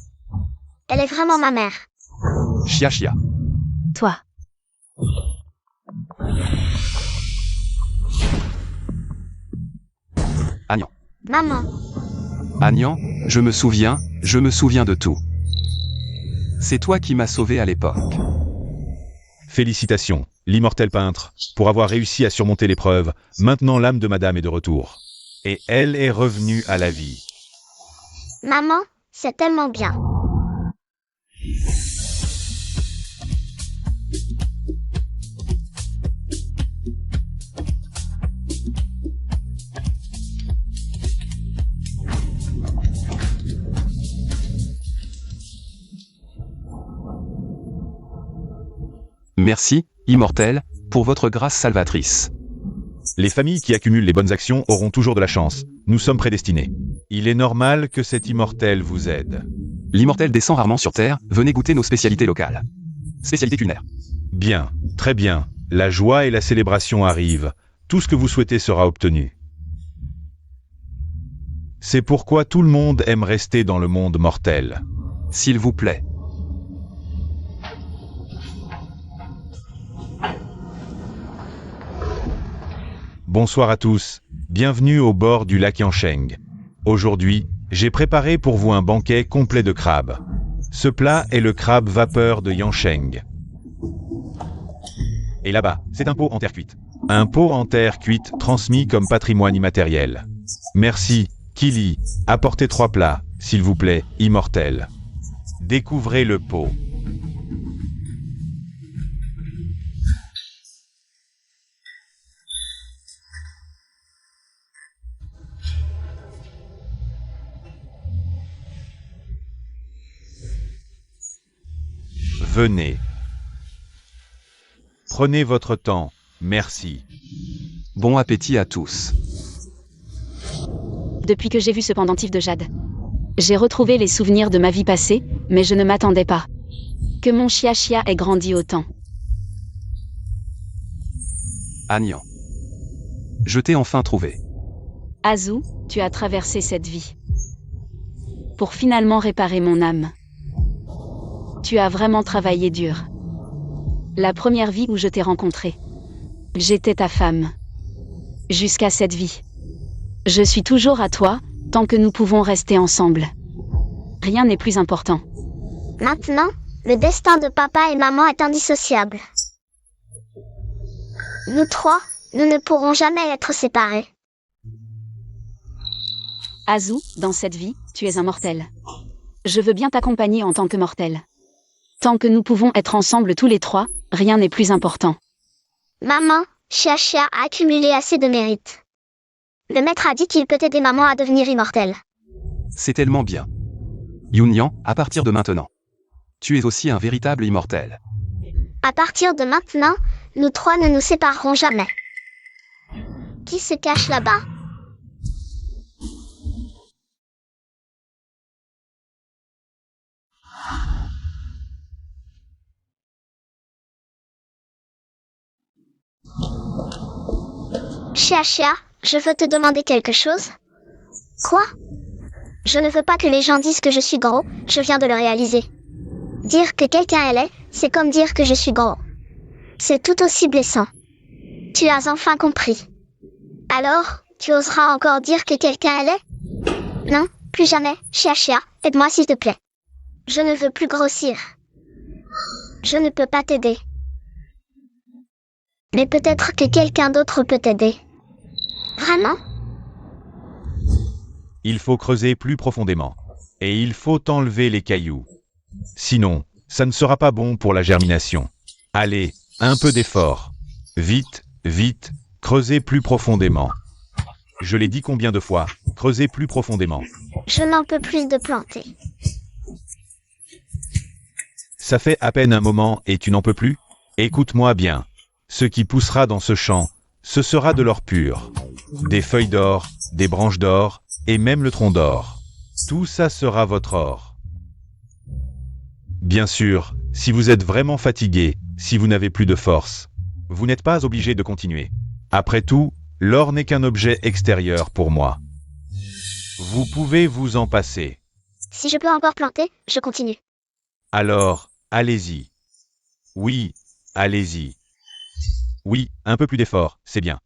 Elle est vraiment ma mère. Xiaxia. Toi. Agnan. Maman. Agnan, je me souviens de tout. C'est toi qui m'as sauvé à l'époque. Félicitations, l'immortel peintre, pour avoir réussi à surmonter l'épreuve. Maintenant l'âme de madame est de retour. Et elle est revenue à la vie. Maman, c'est tellement bien. Merci, immortel, pour votre grâce salvatrice. Les familles qui accumulent les bonnes actions auront toujours de la chance. Nous sommes prédestinés. Il est normal que cet immortel vous aide. L'immortel descend rarement sur Terre, venez goûter nos spécialités locales. Spécialité culinaire. Bien, très bien. La joie et la célébration arrivent. Tout ce que vous souhaitez sera obtenu. C'est pourquoi tout le monde aime rester dans le monde mortel. S'il vous plaît. Bonsoir à tous, bienvenue au bord du lac Yansheng. Aujourd'hui, j'ai préparé pour vous un banquet complet de crabes. Ce plat est le crabe vapeur de Yansheng. Et là-bas, c'est un pot en terre cuite. Un pot en terre cuite transmis comme patrimoine immatériel. Merci, Kili, apportez 3 plats, s'il vous plaît, immortel. Découvrez le pot. Venez. Prenez votre temps, merci. Bon appétit à tous. Depuis que j'ai vu ce pendentif de jade, j'ai retrouvé les souvenirs de ma vie passée, mais je ne m'attendais pas que mon Xiaxia ait grandi autant. Agnan. Je t'ai enfin trouvé. Azu, tu as traversé cette vie pour finalement réparer mon âme. Tu as vraiment travaillé dur. La première vie où je t'ai rencontré, j'étais ta femme. Jusqu'à cette vie, je suis toujours à toi, tant que nous pouvons rester ensemble. Rien n'est plus important. Maintenant, le destin de papa et maman est indissociable. Nous 3, nous ne pourrons jamais être séparés. Azu, dans cette vie, tu es un mortel. Je veux bien t'accompagner en tant que mortel. Tant que nous pouvons être ensemble tous les 3, rien n'est plus important. Maman, Xiaxia a accumulé assez de mérite. Le maître a dit qu'il peut aider maman à devenir immortelle. C'est tellement bien. Yunyan, à partir de maintenant. Tu es aussi un véritable immortel. À partir de maintenant, nous 3 ne nous séparerons jamais. Qui se cache là-bas? Chia, je veux te demander quelque chose. Quoi? Je ne veux pas que les gens disent que je suis gros, je viens de le réaliser. Dire que quelqu'un est laid, c'est comme dire que je suis gros. C'est tout aussi blessant. Tu as enfin compris. Alors, tu oseras encore dire que quelqu'un est laid? Non, plus jamais, Chia, aide-moi s'il te plaît. Je ne veux plus grossir. Je ne peux pas t'aider. Mais peut-être que quelqu'un d'autre peut t'aider. Vraiment? Il faut creuser plus profondément. Et il faut enlever les cailloux. Sinon, ça ne sera pas bon pour la germination. Allez, un peu d'effort. Vite, vite, creusez plus profondément. Je l'ai dit combien de fois? Creusez plus profondément. Je n'en peux plus de planter. Ça fait à peine un moment et tu n'en peux plus? Écoute-moi bien. Ce qui poussera dans ce champ, ce sera de l'or pur. Des feuilles d'or, des branches d'or, et même le tronc d'or. Tout ça sera votre or. Bien sûr, si vous êtes vraiment fatigué, si vous n'avez plus de force, vous n'êtes pas obligé de continuer. Après tout, l'or n'est qu'un objet extérieur pour moi. Vous pouvez vous en passer. Si je peux encore planter, je continue. Alors, allez-y. Oui, allez-y. Oui, un peu plus d'effort, c'est bien.